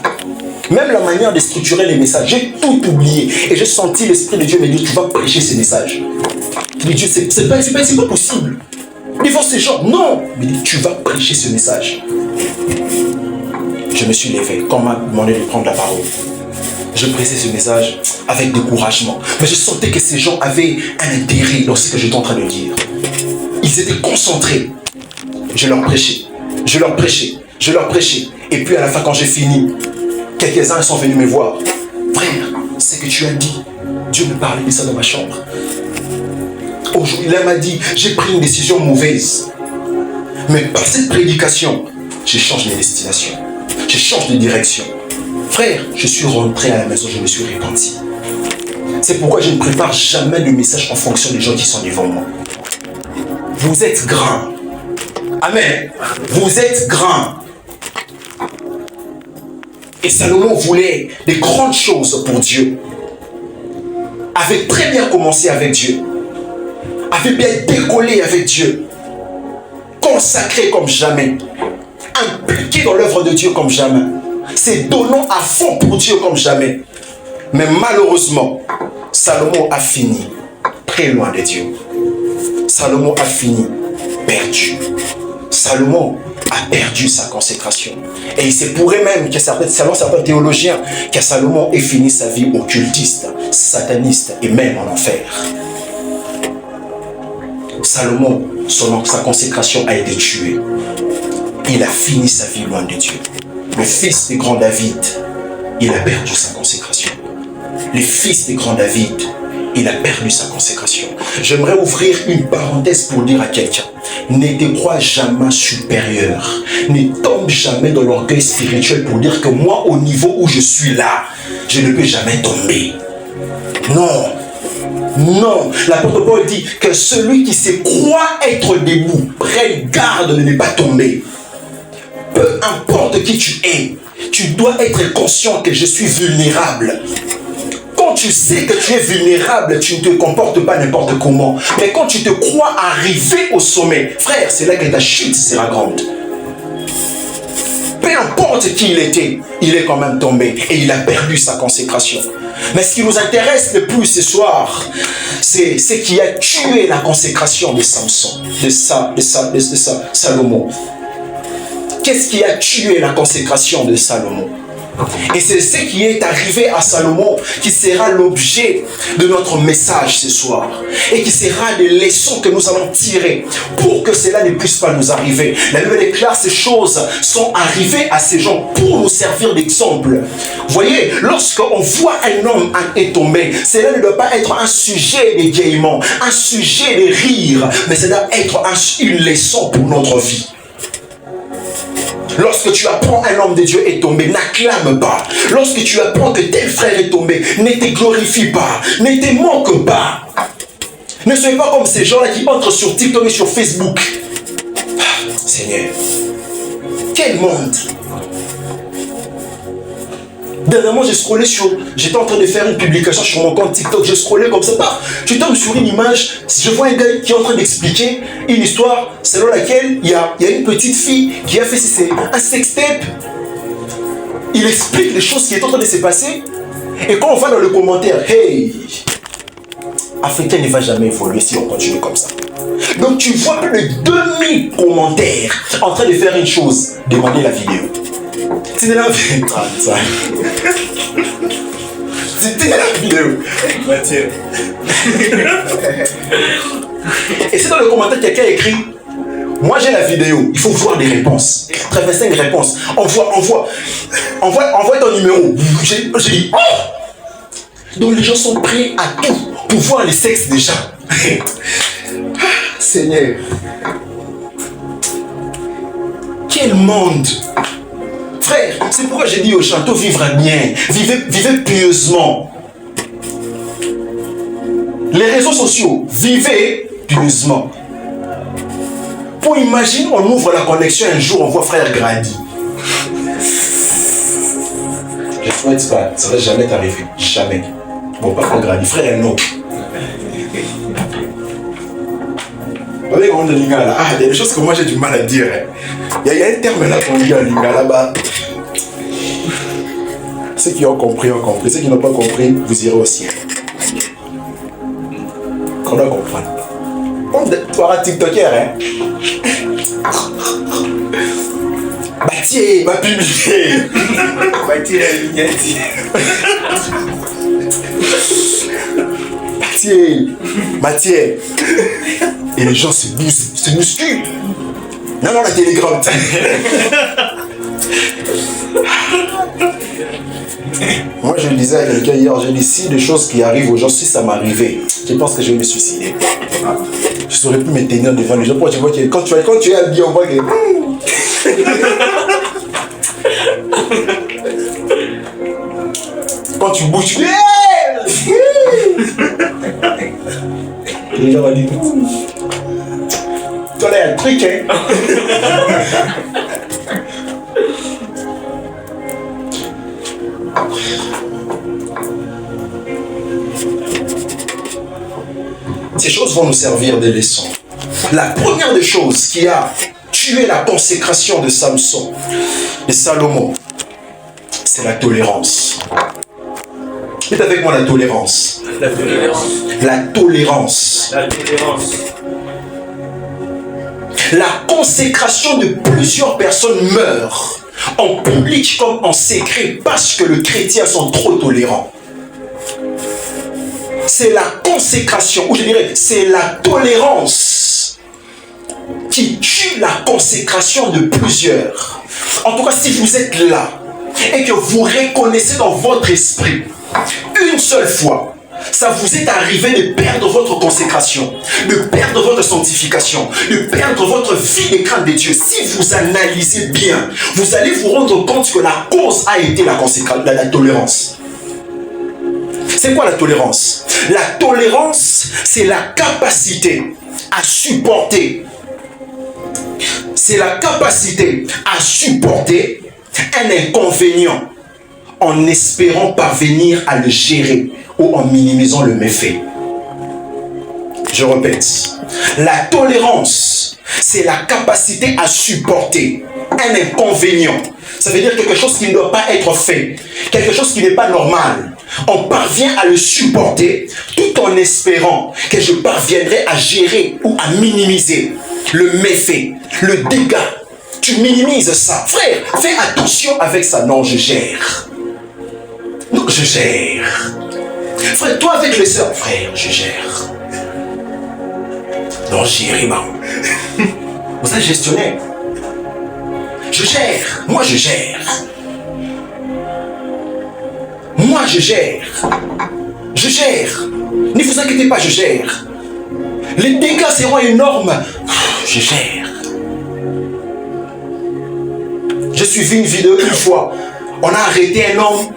Même la manière de structurer les messages, j'ai tout oublié. Et j'ai senti l'Esprit de Dieu me dire, tu vas prêcher ces messages. Je dis, Dieu, c'est pas possible. Devant ces gens, non. Il me dit, tu vas prêcher ce message. Je me suis levé, quand on m'a demandé de prendre la parole. Je prêchais ce message avec découragement. Mais je sentais que ces gens avaient un intérêt dans ce que j'étais en train de dire. Ils étaient concentrés. Je leur prêchais. Et puis à la fin, quand j'ai fini, quelques-uns sont venus me voir. Frère, c'est que tu as dit. Dieu me parlait de ça dans ma chambre. Aujourd'hui, il m'a dit, j'ai pris une décision mauvaise. Mais par cette prédication, je change de destination. Je change de direction. Frère, je suis rentré à la maison, je me suis repenti. C'est pourquoi je ne prépare jamais de message en fonction des gens qui sont devant moi. Vous êtes grands. Amen. Vous êtes grands. Et Salomon voulait des grandes choses pour Dieu. Avait très bien commencé avec Dieu. Avait bien décollé avec Dieu. Consacré comme jamais. Impliqué dans l'œuvre de Dieu comme jamais. C'est donnant à fond pour Dieu comme jamais. Mais malheureusement, Salomon a fini très loin de Dieu. Salomon a fini perdu. Salomon a perdu sa consécration. Et il se pourrait même que selon certains théologiens, que Salomon ait fini sa vie occultiste, sataniste et même en enfer. Salomon, sa consécration a été tuée. Il a fini sa vie loin de Dieu. Le fils de grand David, il a perdu sa consécration. Le fils de grand David, il a perdu sa consécration. J'aimerais ouvrir une parenthèse pour dire à quelqu'un, ne te crois jamais supérieur. Ne tombe jamais dans l'orgueil spirituel pour dire que moi, au niveau où je suis là, je ne peux jamais tomber. Non. Non. L'apôtre Paul dit que celui qui se croit être debout, prenne garde de ne pas tomber. Peu importe qui tu es, tu dois être conscient que je suis vulnérable. Quand tu sais que tu es vulnérable, tu ne te comportes pas n'importe comment. Mais quand tu te crois arriver au sommet, frère, c'est là que ta chute sera grande. Peu importe qui il était, il est quand même tombé et il a perdu sa consécration. Mais ce qui nous intéresse le plus ce soir, c'est ce qui a tué la consécration de Samson, de Salomon. Qu'est-ce qui a tué la consécration de Salomon? Et c'est ce qui est arrivé à Salomon qui sera l'objet de notre message ce soir. Et qui sera des leçons que nous allons tirer pour que cela ne puisse pas nous arriver. La Bible déclare ces choses sont arrivées à ces gens pour nous servir d'exemple. Vous voyez, lorsqu'on voit un homme est tombé, cela ne doit pas être un sujet d'égaiement, un sujet de rire, mais ça doit être une leçon pour notre vie. Lorsque tu apprends un homme de Dieu est tombé, n'acclame pas. Lorsque tu apprends que tel frère est tombé, ne te glorifie pas, ne te moque pas. Ne soyez pas comme ces gens-là qui entrent sur TikTok et sur Facebook. Seigneur, quel monde! Dernièrement, j'étais en train de faire une publication sur mon compte TikTok, je scrollais comme ça, je tombe sur une image, je vois un gars qui est en train d'expliquer une histoire selon laquelle il y a une petite fille qui a fait un sextape. Il explique les choses qui sont en train de se passer, et quand on va dans le commentaire, hey, Africain ne va jamais évoluer si on continue comme ça. Donc tu vois plus de 2000 commentaires en train de faire une chose, demander la vidéo. C'était la vidéo. C'était la vidéo. Mathieu. Et c'est dans le commentaire quelqu'un a écrit, moi j'ai la vidéo, il faut voir des réponses. 35 réponses. Envoie ton numéro. J'ai dit, oh! Donc les gens sont prêts à tout pour voir les sexes des gens. Seigneur. Quel monde! Frère, c'est pourquoi j'ai dit au château, vivre bien, vivez pieusement. Les réseaux sociaux, vivez pieusement. Pour imaginer, on ouvre la connexion un jour, on voit frère Grady. Je souhaite pas, ça va jamais t'arriver, jamais. Bon, pas frère Grady, frère non. Vous voyez comment on dit Lingala? Ah, il y a des choses que moi j'ai du mal à dire. Il y a un terme là qu'on dit à Lingala là-bas. Ceux qui ont compris ont compris. Ceux qui n'ont pas compris, vous irez au ciel. Qu'on doit comprendre. Tu auras TikToker, hein? Bâtier, va publier. Bâtier, Bâtier. Et les gens se musculent. Non, la télégramme. Moi, je disais à quelqu'un hier, j'ai dit, si des choses qui arrivent aux gens, si ça m'arrivait, je pense que je vais me suicider. Je ne saurais plus me tenir devant les gens. Quand tu es habillé, on voit que... Quand tu bouges, tu dis... Les gens vont dire... Toi là, il y a un truc, hein. Ces choses vont nous servir de leçons. La première des choses qui a tué la consécration de Samson, de Salomon, c'est la tolérance. Dites avec moi la tolérance. La tolérance. La tolérance. La tolérance. La consécration de plusieurs personnes meurt en public comme en secret parce que les chrétiens sont trop tolérants. C'est la consécration, ou je dirais, c'est la tolérance qui tue la consécration de plusieurs. En tout cas, si vous êtes là et que vous reconnaissez dans votre esprit une seule fois, ça vous est arrivé de perdre votre consécration, de perdre votre sanctification, de perdre votre vie de crainte de Dieu. Si vous analysez bien, vous allez vous rendre compte que la cause a été la tolérance. C'est quoi la tolérance? La tolérance, c'est la capacité à supporter. C'est la capacité à supporter un inconvénient en espérant parvenir à le gérer ou en minimisant le méfait. Je répète, la tolérance, c'est la capacité à supporter un inconvénient. Ça veut dire quelque chose qui ne doit pas être fait, quelque chose qui n'est pas normal. On parvient à le supporter tout en espérant que je parviendrai à gérer ou à minimiser le méfait, le dégât. Tu minimises ça. Frère, fais attention avec ça. Non, je gère. Non, je gère. Frère, toi avec les sœurs, frère, je gère. Non, j'irai, bon. Vous êtes gestionnaire. Je gère. Moi, je gère. Moi, je gère. Je gère. Ne vous inquiétez pas, je gère. Les dégâts seront énormes. Je gère. J'ai suivi une vidéo une fois. On a arrêté un homme.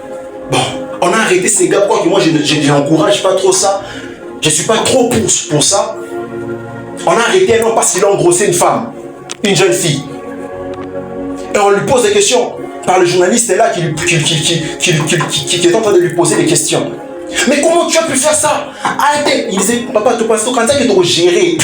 Bon, on a arrêté ces gars. Quoi que moi, je n'encourage pas trop ça. Je ne suis pas trop pour ça. On a arrêté un homme parce qu'il a engrossé une femme, une jeune fille. Et on lui pose des questions. Par le journaliste là qui est en train de lui poser des questions. Mais comment tu as pu faire ça? Arrêtez. Il disait, papa, tu penses quand tu dois gérer.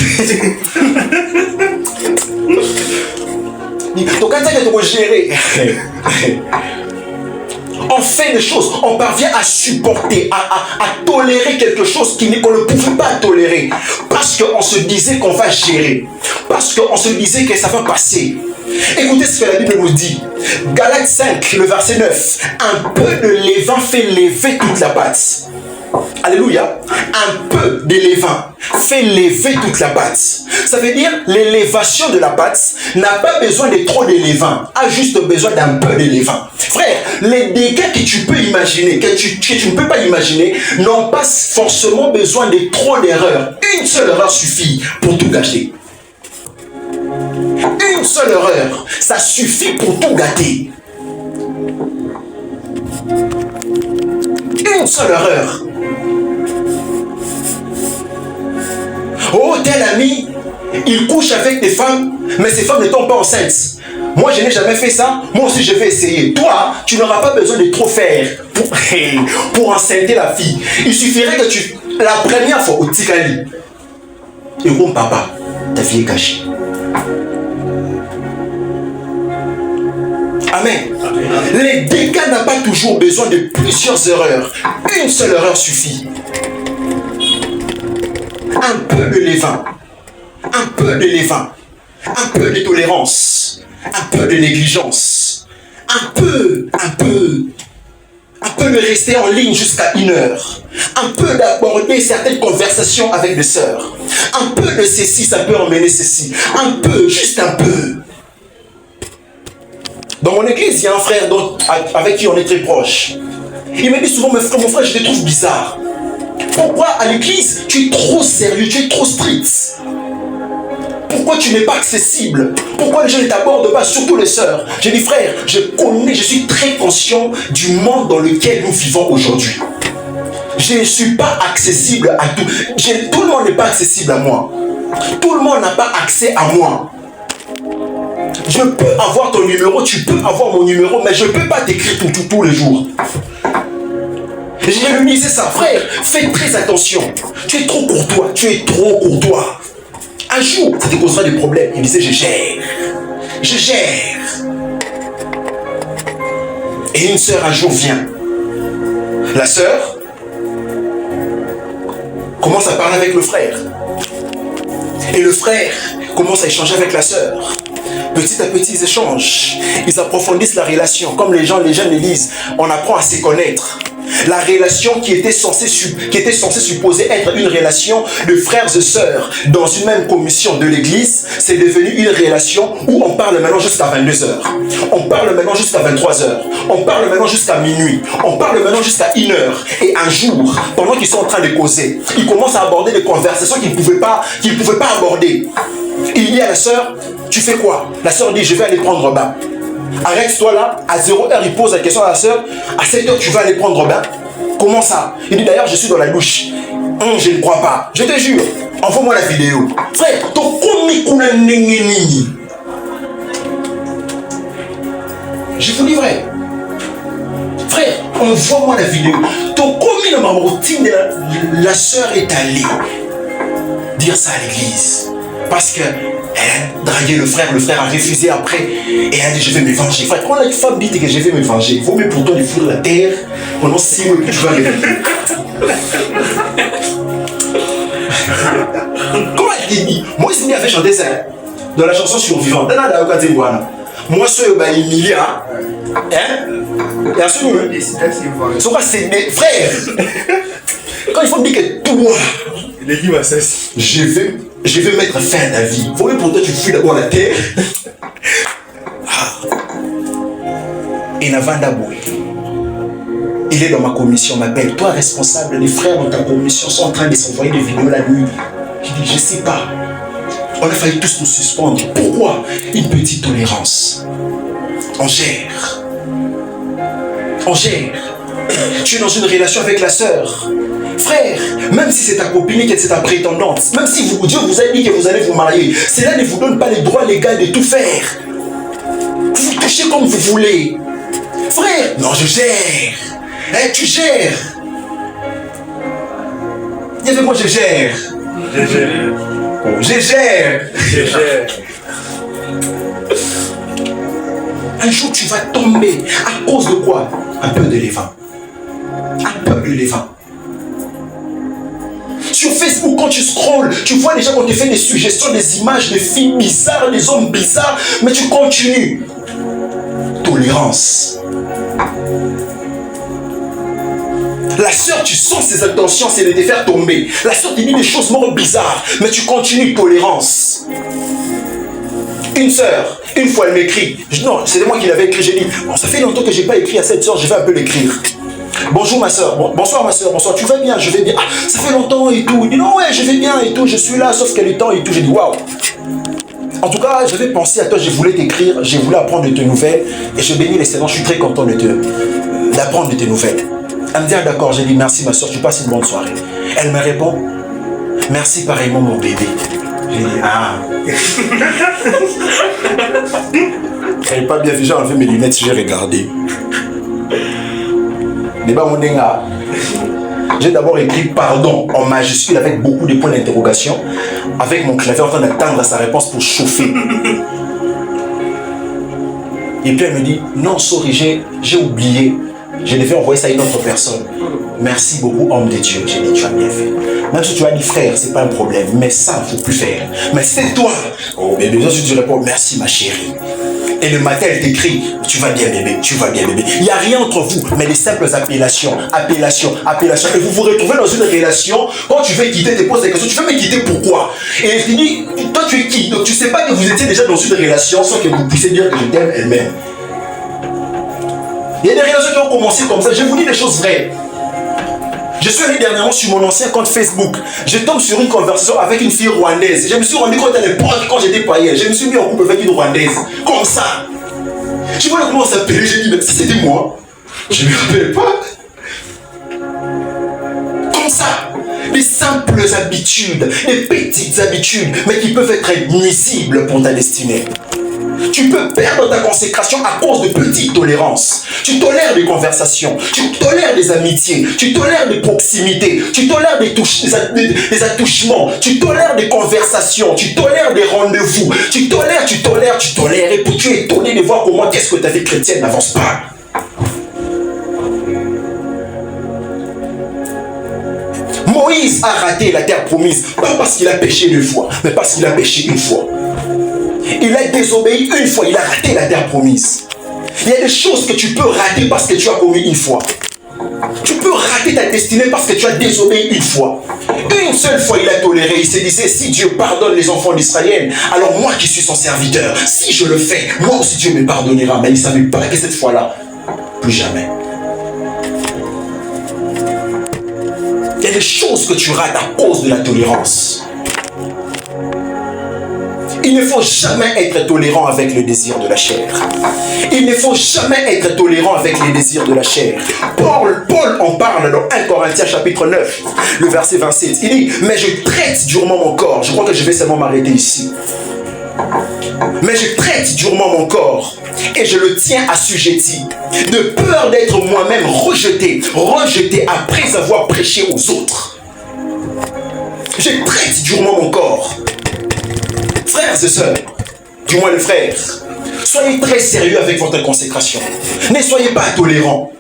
On fait des choses, on parvient à supporter, à tolérer quelque chose qu'on ne pouvait pas tolérer. Parce qu'on se disait qu'on va gérer. Parce qu'on se disait que ça va passer. Écoutez ce que la Bible nous dit. Galates 5, le verset 9. Un peu de levain fait lever toute la pâte. Alléluia. Un peu de levain fait lever toute la pâte. Ça veut dire l'élévation de la pâte n'a pas besoin de trop de levain, a juste besoin d'un peu de levain. Frère, les dégâts que tu peux imaginer, que tu ne peux pas imaginer, n'ont pas forcément besoin de trop d'erreurs. Une seule erreur suffit pour tout gâcher. Une seule erreur, ça suffit pour tout gâter. Une seule erreur. Oh, tel ami, il couche avec des femmes, mais ces femmes ne tombent pas enceintes. Moi, je n'ai jamais fait ça. Moi aussi, je vais essayer. Toi, tu n'auras pas besoin de trop faire pour enceinter la fille. Il suffirait que tu, la première fois au Tikali, et bon papa, ta fille est cachée. Amen. Les dégâts n'ont pas toujours besoin de plusieurs erreurs. Une seule erreur suffit. Un peu de levain. Un peu de levain. Un peu de tolérance. Un peu de négligence. Un peu de rester en ligne jusqu'à 1 heure. Un peu d'aborder certaines conversations avec des sœurs. Un peu de ceci, ça peut emmener ceci. Un peu, juste un peu. Dans mon église, il y a un frère avec qui on est très proche. Il me dit souvent, mon frère, je te trouve bizarre. Pourquoi à l'église, tu es trop sérieux, tu es trop strict? Pourquoi tu n'es pas accessible? Pourquoi les gens ne t'abordent pas, surtout les sœurs? J'ai dit, frère, je suis très conscient du monde dans lequel nous vivons aujourd'hui. Je ne suis pas accessible à tout. Tout le monde n'est pas accessible à moi. Tout le monde n'a pas accès à moi. Je peux avoir ton numéro, tu peux avoir mon numéro, mais je ne peux pas t'écrire tous les jours. J'ai lui disais ça, frère, fais très attention. Tu es trop courtois, tu es trop courtois. Un jour, ça te causera des problèmes. Il disait, je gère. Je gère. Et une sœur un jour vient. La sœur commence à parler avec le frère. Et le frère commence à échanger avec la sœur. Petit à petit, ils échangent. Ils approfondissent la relation. Comme les jeunes le disent, on apprend à se connaître. La relation qui était censée supposer être une relation de frères et sœurs dans une même commission de l'église, c'est devenu une relation où on parle maintenant jusqu'à 22h. On parle maintenant jusqu'à 23h. On parle maintenant jusqu'à minuit. On parle maintenant jusqu'à 1h. Et un jour, pendant qu'ils sont en train de causer, ils commencent à aborder des conversations qu'ils ne pouvaient pas aborder. Il dit à la sœur, tu fais quoi? La sœur dit, je vais aller prendre bain. Arrête-toi là, à 0h, il pose la question à la sœur, à 7h, tu vas aller prendre bain. Comment ça? Il dit, d'ailleurs, je suis dans la douche. Je ne crois pas. Je te jure, envoie-moi la vidéo. Frère, ton komi kuna nengeni. Je vous dis vrai. Frère, envoie-moi la vidéo. Ton komi dans ma routine, la sœur est allée dire ça à l'église. Parce que elle a dragué le frère a refusé après, et elle a dit, je vais me venger. Frère, quand une femme dit que je vais me venger, il vaut mieux pour toi de foutre la terre pendant 6 mois que tu vas revenir. Comment elle dit? Moi, il avait chanté ça dans la chanson Survivante. Moi, ce humilié, et à ce moment, c'est des frères. Quand il faut me dire que toi, je vais mettre fin à ta vie. Faut mieux pour toi, tu fuis d'abord la terre. Et Navanda Boué, il est dans ma commission, m'appelle. Toi, responsable, les frères dans ta commission sont en train de s'envoyer des vidéos la nuit. Je dis, je sais pas. On a failli tous nous suspendre. Pourquoi? Une petite tolérance. On gère. On gère. Tu es dans une relation avec la sœur. Frère, même si c'est ta copine et que c'est ta prétendante, même si Dieu vous a dit que vous allez vous marier, cela ne vous donne pas le droit légal de tout faire. Vous touchez comme vous voulez. Frère, non, je gère. Hein, tu gères. Dis avec moi, je gère. Je gère. Oh, je gère. Je gère. Un jour, tu vas tomber. À cause de quoi? Un peu de levain. Un peu de levain. Sur Facebook, quand tu scrolles, tu vois déjà qu'on te fait des suggestions, des images, des films bizarres, des hommes bizarres, mais tu continues. Tolérance. La sœur, tu sens ses intentions, c'est de te faire tomber. La sœur te dit des choses mortes bizarres, mais tu continues. Tolérance. Une sœur, une fois elle m'écrit. Non, c'était moi qui l'avais écrit. J'ai dit, bon, ça fait longtemps que je n'ai pas écrit à cette sœur, je vais un peu l'écrire. Bonjour ma soeur, bonsoir ma soeur, bonsoir, tu vas bien? Je vais bien. Ah, ça fait longtemps et tout. Il dit non, ouais, je vais bien et tout, je suis là, sauf qu'elle est temps et tout. J'ai dit waouh. En tout cas, j'avais pensé à toi, je voulais t'écrire, je voulais apprendre de tes nouvelles et je bénis les Seigneurs, je suis très content d'apprendre de tes nouvelles. Elle me dit ah, d'accord, j'ai dit merci ma soeur, tu passes une bonne soirée. Elle me répond merci pareillement mon bébé. J'ai dit ah. Elle n'est pas bien vu, j'ai enlevé mes lunettes, j'ai regardé. J'ai d'abord écrit pardon en majuscule avec beaucoup de points d'interrogation, avec mon clavier en train d'attendre sa réponse pour chauffer. Et puis elle me dit non, sorry, j'ai oublié, je devais envoyer ça à une autre personne. Merci beaucoup, homme de Dieu. J'ai dit tu as bien fait. Même si tu as dit frère, c'est pas un problème, mais ça, il ne faut plus faire. Mais c'est toi. Oh bébé, je te réponds merci ma chérie. Et le matin, elle t'écrit, tu vas bien bébé, tu vas bien bébé. Il n'y a rien entre vous, mais des simples appellations. Et vous vous retrouvez dans une relation, quand tu veux quitter, tu te poses des questions, tu veux me quitter pourquoi? Et elle te dit, toi tu es qui? Donc tu ne sais pas que vous étiez déjà dans une relation sans que vous puissiez dire que je t'aime elle-même. Il y a des relations qui ont commencé comme ça, je vous dis des choses vraies. Je suis allé dernièrement sur mon ancien compte Facebook. Je tombe sur une conversation avec une fille rwandaise. Je me suis rendu compte à l'époque quand j'étais païen. Je me suis mis en couple avec une rwandaise. Comme ça. Tu vois comment ça s'appelait? J'ai dit, mais ça c'était moi. Je ne me rappelle pas. Comme ça. Des simples habitudes, des petites habitudes, mais qui peuvent être nuisibles pour ta destinée. Tu peux perdre ta consécration à cause de petites tolérances. Tu tolères des conversations, tu tolères des amitiés, tu tolères des proximités, tu tolères des attouchements, tu tolères des conversations, tu tolères des rendez-vous, tu tolères, et puis tu es étonné de voir comment qu'est-ce que ta vie chrétienne n'avance pas. Moïse a raté la terre promise, pas parce qu'il a péché 2 fois, mais parce qu'il a péché 1 fois. Il a désobéi 1 fois, il a raté la terre promise. Il y a des choses que tu peux rater parce que tu as commis 1 fois. Tu peux rater ta destinée parce que tu as désobéi 1 fois. 1 seule fois, il a toléré. Il se disait, si Dieu pardonne les enfants d'Israël, alors moi qui suis son serviteur, si je le fais, moi aussi Dieu me pardonnera. Mais il ne savait pas que cette fois-là, plus jamais. Il y a des choses que tu rates à cause de la tolérance. Il ne faut jamais être tolérant avec le désir de la chair. Il ne faut jamais être tolérant avec les désirs de la chair. Paul en parle dans 1 Corinthiens chapitre 9, le verset 27. Il dit, mais je traite durement mon corps. Je crois que je vais seulement m'arrêter ici. Mais je traite durement mon corps et je le tiens assujetti, de peur d'être moi-même rejeté après avoir prêché aux autres. Je traite durement mon corps. Frères et sœurs, du moins les frères, soyez très sérieux avec votre consécration. Ne soyez pas tolérants.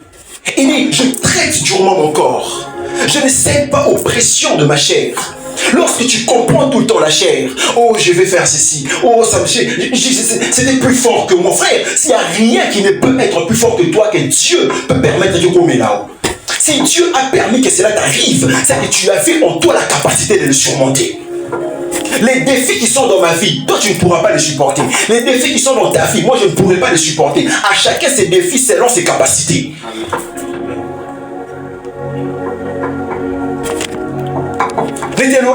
Il dit, je traite durement mon corps. Je ne cède pas aux pressions de ma chair. Lorsque tu comprends tout le temps la chair, oh je vais faire ceci, oh ça me c'était plus fort que mon frère. S'il n'y a rien qui ne peut être plus fort que toi, que Dieu peut permettre de commettre là-haut. Si Dieu a permis que cela t'arrive, c'est que tu avais en toi la capacité de le surmonter. Les défis qui sont dans ma vie, toi tu ne pourras pas les supporter. Les défis qui sont dans ta vie, moi je ne pourrai pas les supporter. À chacun ses défis selon ses capacités.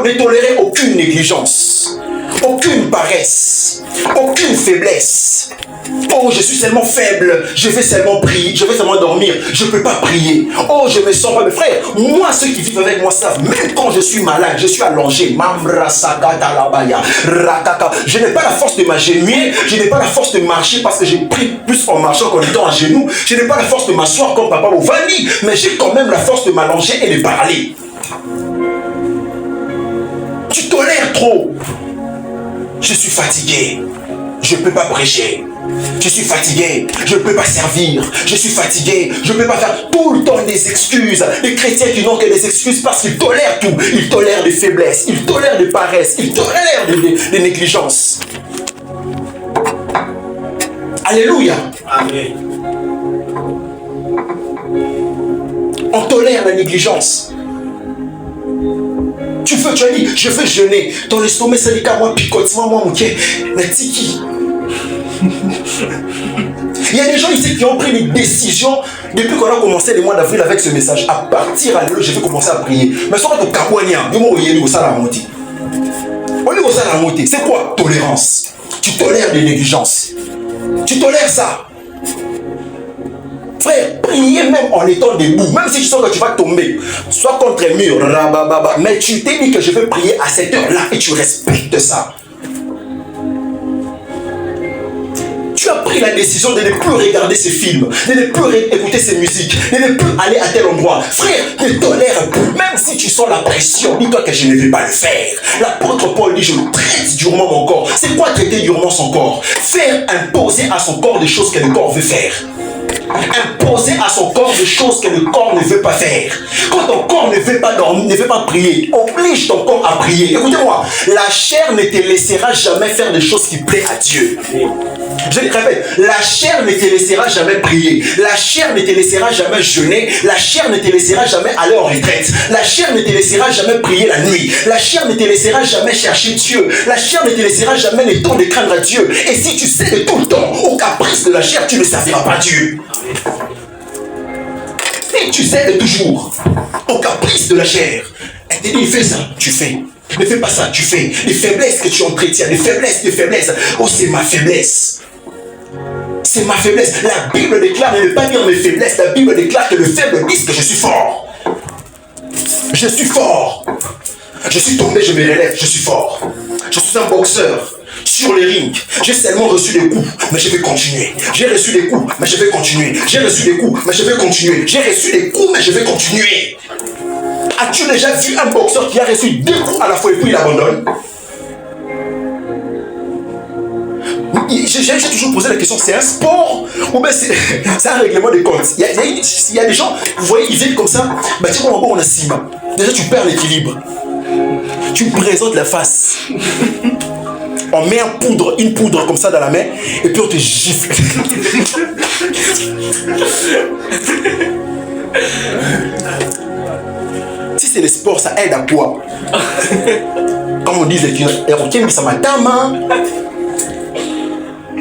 Ne tolérez aucune négligence, aucune paresse, aucune faiblesse, Oh, je suis seulement faible, je vais seulement prier, je vais seulement dormir, je ne peux pas prier. Oh, je me sens pas, mes frères. Moi, ceux qui vivent avec moi savent, même quand je suis malade, je suis allongé. Je n'ai pas la force de m'agenouiller, je n'ai pas la force de marcher parce que j'ai pris plus en marchant qu'en étant à genoux. Je n'ai pas la force de m'asseoir comme Papa Ovani, mais j'ai quand même la force de m'allonger et de parler. Tu tolères trop. Je suis fatigué. Je ne peux pas prêcher. Je suis fatigué. Je ne peux pas servir. Je suis fatigué. Je ne peux pas faire tout le temps des excuses. Les chrétiens qui n'ont que des excuses parce qu'ils tolèrent tout. Ils tolèrent des faiblesses. Ils tolèrent des paresses. Ils tolèrent des négligences. Alléluia. Amen. On tolère la négligence. Tu as dit, je veux jeûner. Dans l'estomac, ça dit qu'à moi, picote, moi, mon quai, la tiki. Il y a des gens ici qui ont pris des décisions depuis qu'on a commencé le mois d'avril avec ce message. À partir à l'heure, je vais commencer à prier. Mais sur le Kabouania, c'est quoi tolérance? Tu tolères des négligences. Tu tolères ça. Frère, prier même en étant debout, même si tu sens que tu vas tomber, soit contre un mur, mais tu t'es dit que je vais prier à cette heure-là et tu respectes ça. Tu as pris la décision de ne plus regarder ces films, de ne plus écouter ces musiques, de ne plus aller à tel endroit. Frère, ne tolère plus, même si tu sens la pression, dis-toi que je ne vais pas le faire. L'apôtre Paul dit, je traite durement mon corps. C'est quoi traiter durement son corps? Faire imposer à son corps des choses que le corps veut faire. Imposer à son corps des choses que le corps ne veut pas faire. Quand ton corps ne veut pas dormir, ne veut pas prier, oblige ton corps à prier. Écoutez-moi, la chair ne te laissera jamais faire des choses qui plaisent à Dieu. Je le répète, la chair ne te laissera jamais prier. La chair ne te laissera jamais jeûner. La chair ne te laissera jamais aller en retraite. La chair ne te laissera jamais prier la nuit. La chair ne te laissera jamais chercher Dieu. La chair ne te laissera jamais le temps de craindre Dieu. Et si tu sais de tout le temps, au caprice de la chair, tu ne serviras pas Dieu. Si tu sais de toujours, au caprice de la chair, elle te dit, fais ça, tu fais. Ne fais pas ça, tu fais. Les faiblesses que tu entretiens, des faiblesses. Oh, c'est ma faiblesse. C'est ma faiblesse. La Bible déclare, ne veut pas dire mes faiblesses. La Bible déclare que le faible dit que je suis fort. Je suis fort. Je suis tombé, je me relève, je suis fort. Je suis un boxeur. Sur les rings, j'ai seulement reçu des coups, mais je vais continuer. J'ai reçu des coups, mais je vais continuer. J'ai reçu des coups, mais je vais continuer. J'ai reçu des coups, mais je vais continuer. As-tu déjà vu un boxeur qui a reçu 2 coups à la fois et puis il abandonne? J'ai toujours posé la question, c'est un sport ou bien c'est un règlement de compte? Il y a des gens, vous voyez, ils vivent comme ça. Bah, tu vois, on a ciment. Déjà, tu perds l'équilibre. Tu présentes la face. On met une poudre comme ça dans la main et puis on te gifle. Si c'est le sport, ça aide à quoi? Comme on dit,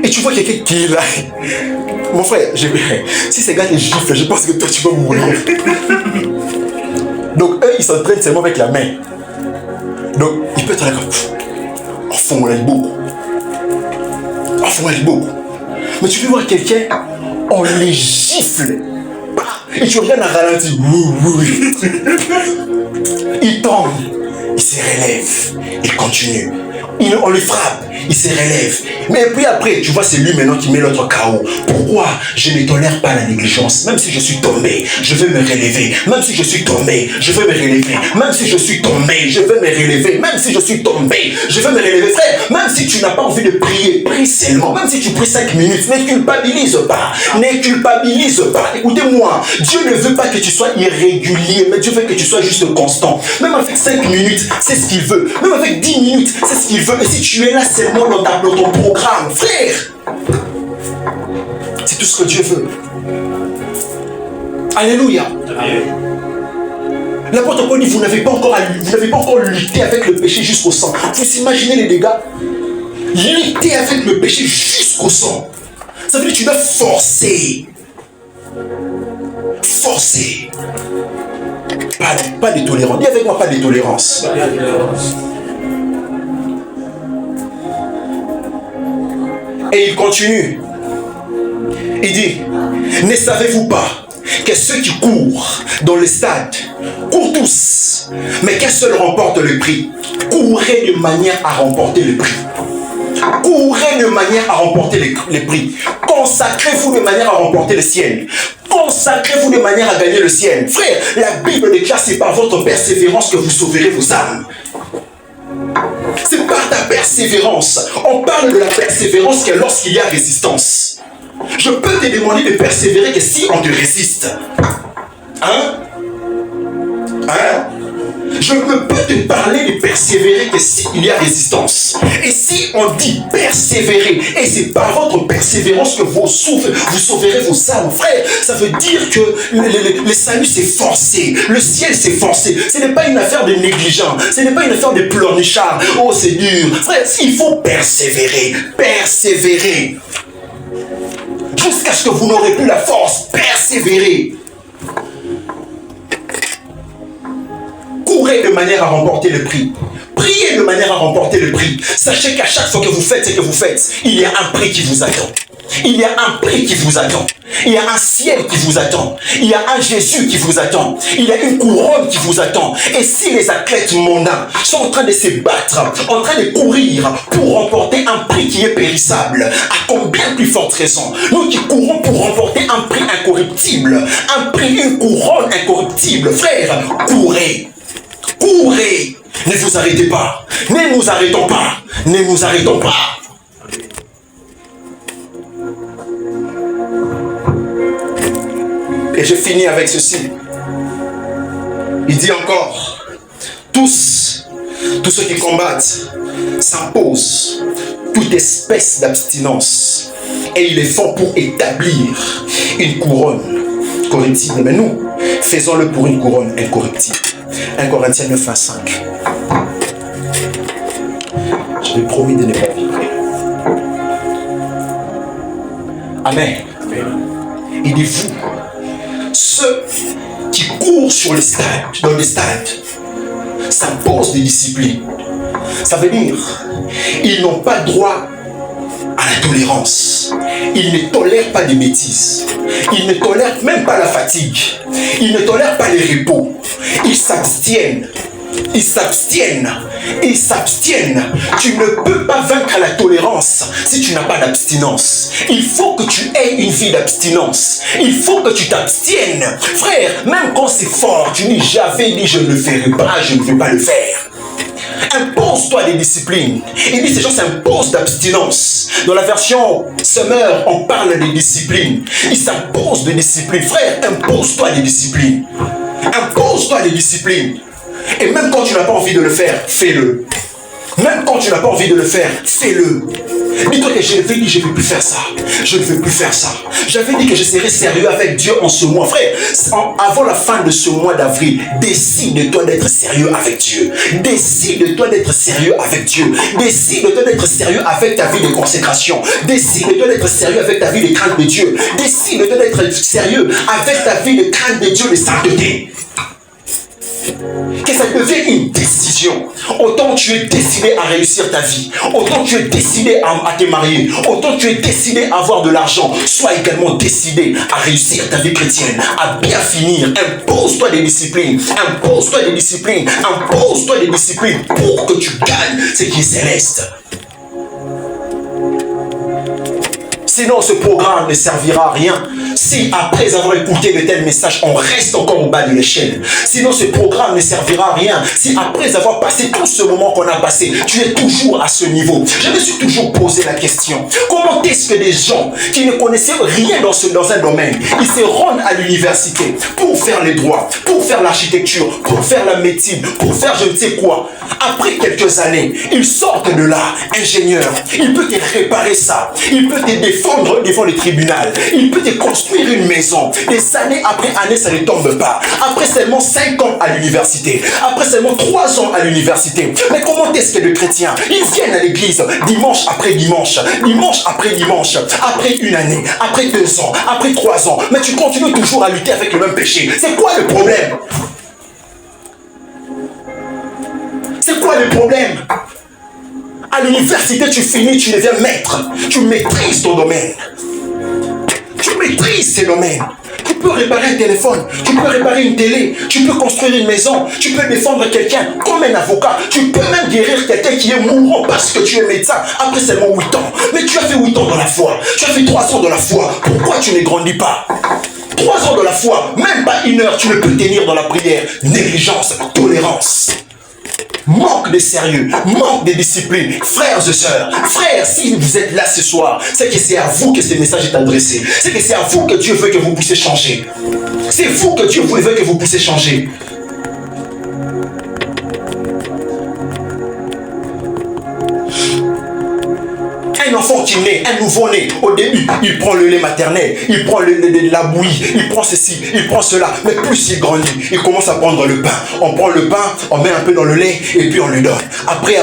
et tu vois quelqu'un qui est là. Mon frère, si ces gars te giflent, je pense que toi tu vas mourir. Donc eux, ils s'entraînent seulement avec la main. Donc il peut être là comme enfant, on a beaucoup. Mais tu peux voir quelqu'un, on les gifle. Et tu regardes à ralenti. Il tombe, il se relève, il continue. On le frappe, il se relève. Mais puis après, tu vois, c'est lui maintenant qui met l'autre KO. Pourquoi je ne tolère pas la négligence? Même si je suis tombé, je veux me relever. Même si je suis tombé, je veux me relever. Même si je suis tombé, je veux me relever. Même si je suis tombé, je veux me relever. Frère, même si tu n'as pas envie de prier, prie seulement. Même si tu pries 5 minutes, ne culpabilise pas. Ne culpabilise pas. Écoutez-moi, Dieu ne veut pas que tu sois irrégulier, mais Dieu veut que tu sois juste constant. Même avec 5 minutes, c'est ce qu'il veut. Même avec 10 minutes, c'est ce qu'il veut. Et si tu es là seulement dans ton programme, frère, c'est tout ce que Dieu veut. Alléluia. L'apôtre Paul dit, vous n'avez pas encore lutté avec le péché jusqu'au sang. Vous imaginez les dégâts? Lutter avec le péché jusqu'au sang. Ça veut dire que tu dois forcer. Forcer. Pas de tolérance. Dis avec moi, pas de tolérance. Et il continue. Il dit, ne savez-vous pas que ceux qui courent dans le stade courent tous, mais qu'un seul remporte le prix. Courez de manière à remporter le prix. Courez de manière à remporter les prix. Consacrez-vous de manière à remporter le ciel. Consacrez-vous de manière à gagner le ciel. Frère, la Bible déclare, c'est par votre persévérance que vous sauverez vos âmes. C'est par ta persévérance. On parle de la persévérance que lorsqu'il y a résistance. Je peux te demander de persévérer que si on te résiste. Je ne peux te parler de persévérer que s'il y a résistance. Et si on dit persévérer, et c'est par votre persévérance que vous sauverez vos âmes, frère, ça veut dire que le salut c'est forcé, le ciel c'est forcé. Ce n'est pas une affaire de négligent, ce n'est pas une affaire de pleurnichard. Oh c'est dur, frère, il faut persévérer, persévérer. Jusqu'à ce que vous n'aurez plus la force, persévérer. Courez de manière à remporter le prix. Priez de manière à remporter le prix. Sachez qu'à chaque fois que vous faites ce que vous faites, il y a un prix qui vous attend. Il y a un prix qui vous attend. Il y a un ciel qui vous attend. Il y a un Jésus qui vous attend. Il y a une couronne qui vous attend. Et si les athlètes mondains sont en train de se battre, en train de courir pour remporter un prix qui est périssable, à combien plus forte raison, nous qui courons pour remporter un prix incorruptible, un prix, une couronne incorruptible, frère, courez. Courez, ne vous arrêtez pas, ne nous arrêtons pas, ne nous arrêtons pas. Et je finis avec ceci. Il dit encore, tous ceux qui combattent s'imposent toute espèce d'abstinence et ils le font pour établir une couronne corruptible. Mais nous, faisons-le pour une couronne incorruptible. 1 Corinthiens 9, 5. Je l'ai promis de ne pas vibrer. Amen. Il dit vous, ceux qui courent sur le stade, dans le stade, s'imposent des disciplines. Ça veut dire, ils n'ont pas droit à la tolérance. Ils ne tolèrent pas des bêtises. Ils ne tolèrent même pas la fatigue. Ils ne tolèrent pas les repos. Ils s'abstiennent. Ils s'abstiennent. Ils s'abstiennent. Tu ne peux pas vaincre la tolérance si tu n'as pas d'abstinence. Il faut que tu aies une vie d'abstinence. Il faut que tu t'abstiennes. Frère, même quand c'est fort, tu dis j'avais dit je ne le ferai pas, je ne vais pas le faire. Impose-toi des disciplines. Il dit ces gens s'imposent d'abstinence. Dans la version Summer, on parle des disciplines. Ils s'imposent des disciplines. Frère, impose-toi des disciplines. Impose-toi des disciplines. Et même quand tu n'as pas envie de le faire, fais-le. Même quand tu n'as pas envie de le faire, fais-le. Dis-toi que j'avais dit je ne veux plus faire ça. Je ne veux plus faire ça. J'avais dit que je serais sérieux avec Dieu en ce mois. Frère, avant la fin de ce mois d'avril, décide-toi d'être sérieux avec Dieu. Décide-toi d'être sérieux avec Dieu. Décide-toi d'être sérieux avec ta vie de consécration. Décide-toi d'être sérieux avec ta vie de crainte de Dieu. Décide-toi d'être sérieux avec ta vie de crainte de Dieu, de sainteté. Que ça devienne une décision. Autant tu es décidé à réussir ta vie, autant tu es décidé à te marier, autant tu es décidé à avoir de l'argent, sois également décidé à réussir ta vie chrétienne, à bien finir. Impose-toi des disciplines, impose-toi des disciplines, impose-toi des disciplines pour que tu gagnes ce qui est céleste. Sinon, ce programme ne servira à rien si après avoir écouté de tels messages, on reste encore au bas de l'échelle. Sinon, ce programme ne servira à rien si après avoir passé tout ce moment qu'on a passé, tu es toujours à ce niveau. Je me suis toujours posé la question, comment est-ce que des gens qui ne connaissaient rien dans un domaine, ils se rendent à l'université pour faire les droits, pour faire l'architecture, pour faire la médecine, pour faire je ne sais quoi. Après quelques années, ils sortent de là, ingénieurs. Il peut te réparer ça, il peut te défendre devant le tribunal, il peut te construire une maison. Des années après années, ça ne tombe pas. Après seulement 5 ans à l'université, après seulement 3 ans à l'université. Mais comment est-ce que les chrétiens, ils viennent à l'église dimanche après dimanche, dimanche après dimanche, après une année, après 2 ans, après 3 ans, mais tu continues toujours à lutter avec le même péché. C'est quoi le problème? C'est quoi le problème? À l'université, tu finis, tu deviens maître. Tu maîtrises ton domaine. Tu maîtrises ces domaines. Tu peux réparer un téléphone, tu peux réparer une télé, tu peux construire une maison, tu peux défendre quelqu'un comme un avocat, tu peux même guérir quelqu'un qui est mourant parce que tu es médecin après seulement 8 ans. Mais tu as fait 8 ans dans la foi, tu as fait 3 ans dans la foi, pourquoi tu ne grandis pas? 3 ans de la foi, même pas 1 heure, tu ne peux tenir dans la prière. Négligence, tolérance. Manque de sérieux, manque de discipline. Frères et sœurs, frères, si vous êtes là ce soir, c'est que c'est à vous que ce message est adressé. C'est que c'est à vous que Dieu veut que vous puissiez changer. C'est vous que Dieu veut que vous puissiez changer. Un enfant qui naît, un nouveau-né, au début, il prend le lait maternel, il prend la bouillie, il prend ceci, il prend cela. Mais plus il grandit, il commence à prendre le pain. On prend le pain, on met un peu dans le lait et puis on lui donne. Après,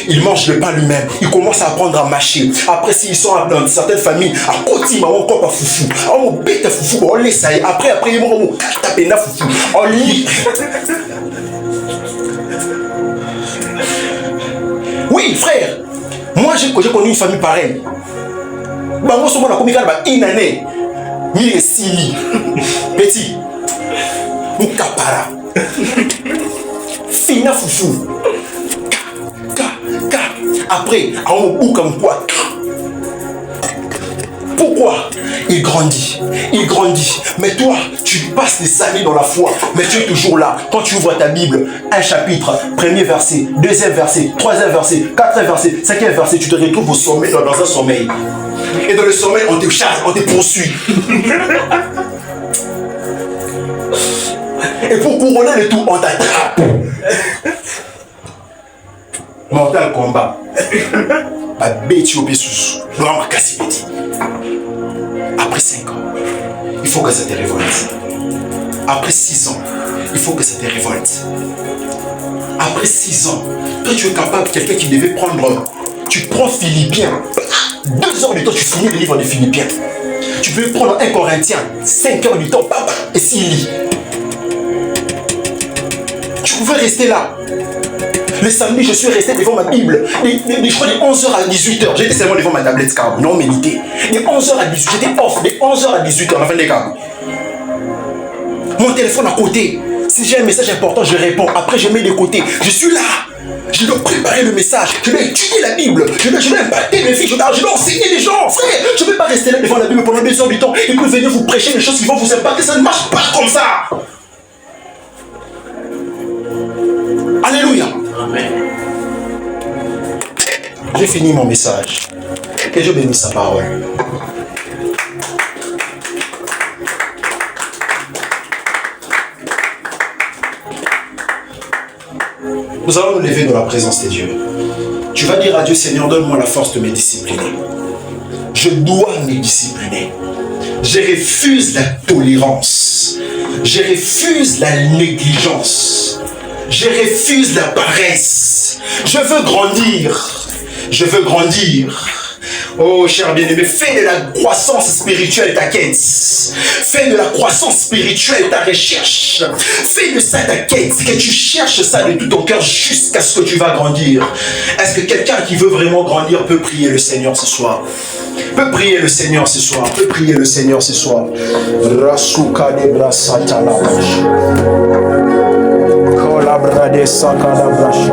il mange le pain lui-même. Il commence à apprendre à mâcher. Après, s'ils sont dans certaines familles, à côté, on coupe à foufou. On bête à foufou, on laisse ça. Après, ils vont taper na foufou. On lit. Oui, frère. Moi, j'ai connu une famille pareille. Bah, moi, souvent, on a commis une année. Mille sili. Petit. Moukapara. Fina foufou. Après, on boucle comme quoi. Pourquoi? Il grandit. Il grandit. Mais toi, tu passes des années dans la foi. Mais tu es toujours là. Quand tu ouvres ta Bible, un chapitre, premier verset, deuxième verset, troisième verset, quatrième verset, cinquième verset, tu te retrouves au sommet, dans un sommeil. Et dans le sommeil, on te chasse, on te poursuit. Et pour couronner le tout, on t'attrape. Mortal combat. Après 5 ans, il faut que ça te révolte. Après 6 ans, il faut que ça te révolte. Après 6 ans, toi tu es capable, quelqu'un qui devait prendre, tu prends Philippiens, 2 heures du temps, tu finis le livre de Philippiens. Tu peux prendre 1 Corinthien, 5 heures du temps, papa, et s'il lit. Tu pouvais rester là. Le samedi, je suis resté devant ma Bible. Je crois de 11h à 18h. J'étais seulement devant ma tablette câble, non médité. De 11h à 18h, j'étais off. De 11h à 18h, on a fait des câbles. Mon téléphone à côté. Si j'ai un message important, je réponds. Après, je mets de côté. Je suis là. Je dois préparer le message. Je dois étudier la Bible. Je dois impacter mes filles. Je dois enseigner les gens. Frère, je ne vais pas rester là devant la Bible pendant 2 heures du temps et puis venir vous prêcher des choses qui vont vous impacter. Ça ne marche pas comme ça. Alléluia. Amen. J'ai fini mon message. Que Dieu bénisse sa parole. Nous allons nous lever dans la présence de Dieu. Tu vas dire à Dieu, Seigneur, donne-moi la force de me discipliner. Je dois me discipliner. Je refuse la tolérance. Je refuse la négligence. Je refuse la paresse. Je veux grandir. Je veux grandir. Oh, cher bien-aimé, fais de la croissance spirituelle ta quête. Fais de la croissance spirituelle ta recherche. Fais de ça ta quête. Que tu cherches ça de tout ton cœur jusqu'à ce que tu vas grandir. Est-ce que quelqu'un qui veut vraiment grandir peut prier le Seigneur ce soir? Peut prier le Seigneur ce soir. Peut prier le Seigneur ce soir. Rasuka de brasata la brache. Kola brade saka la brache.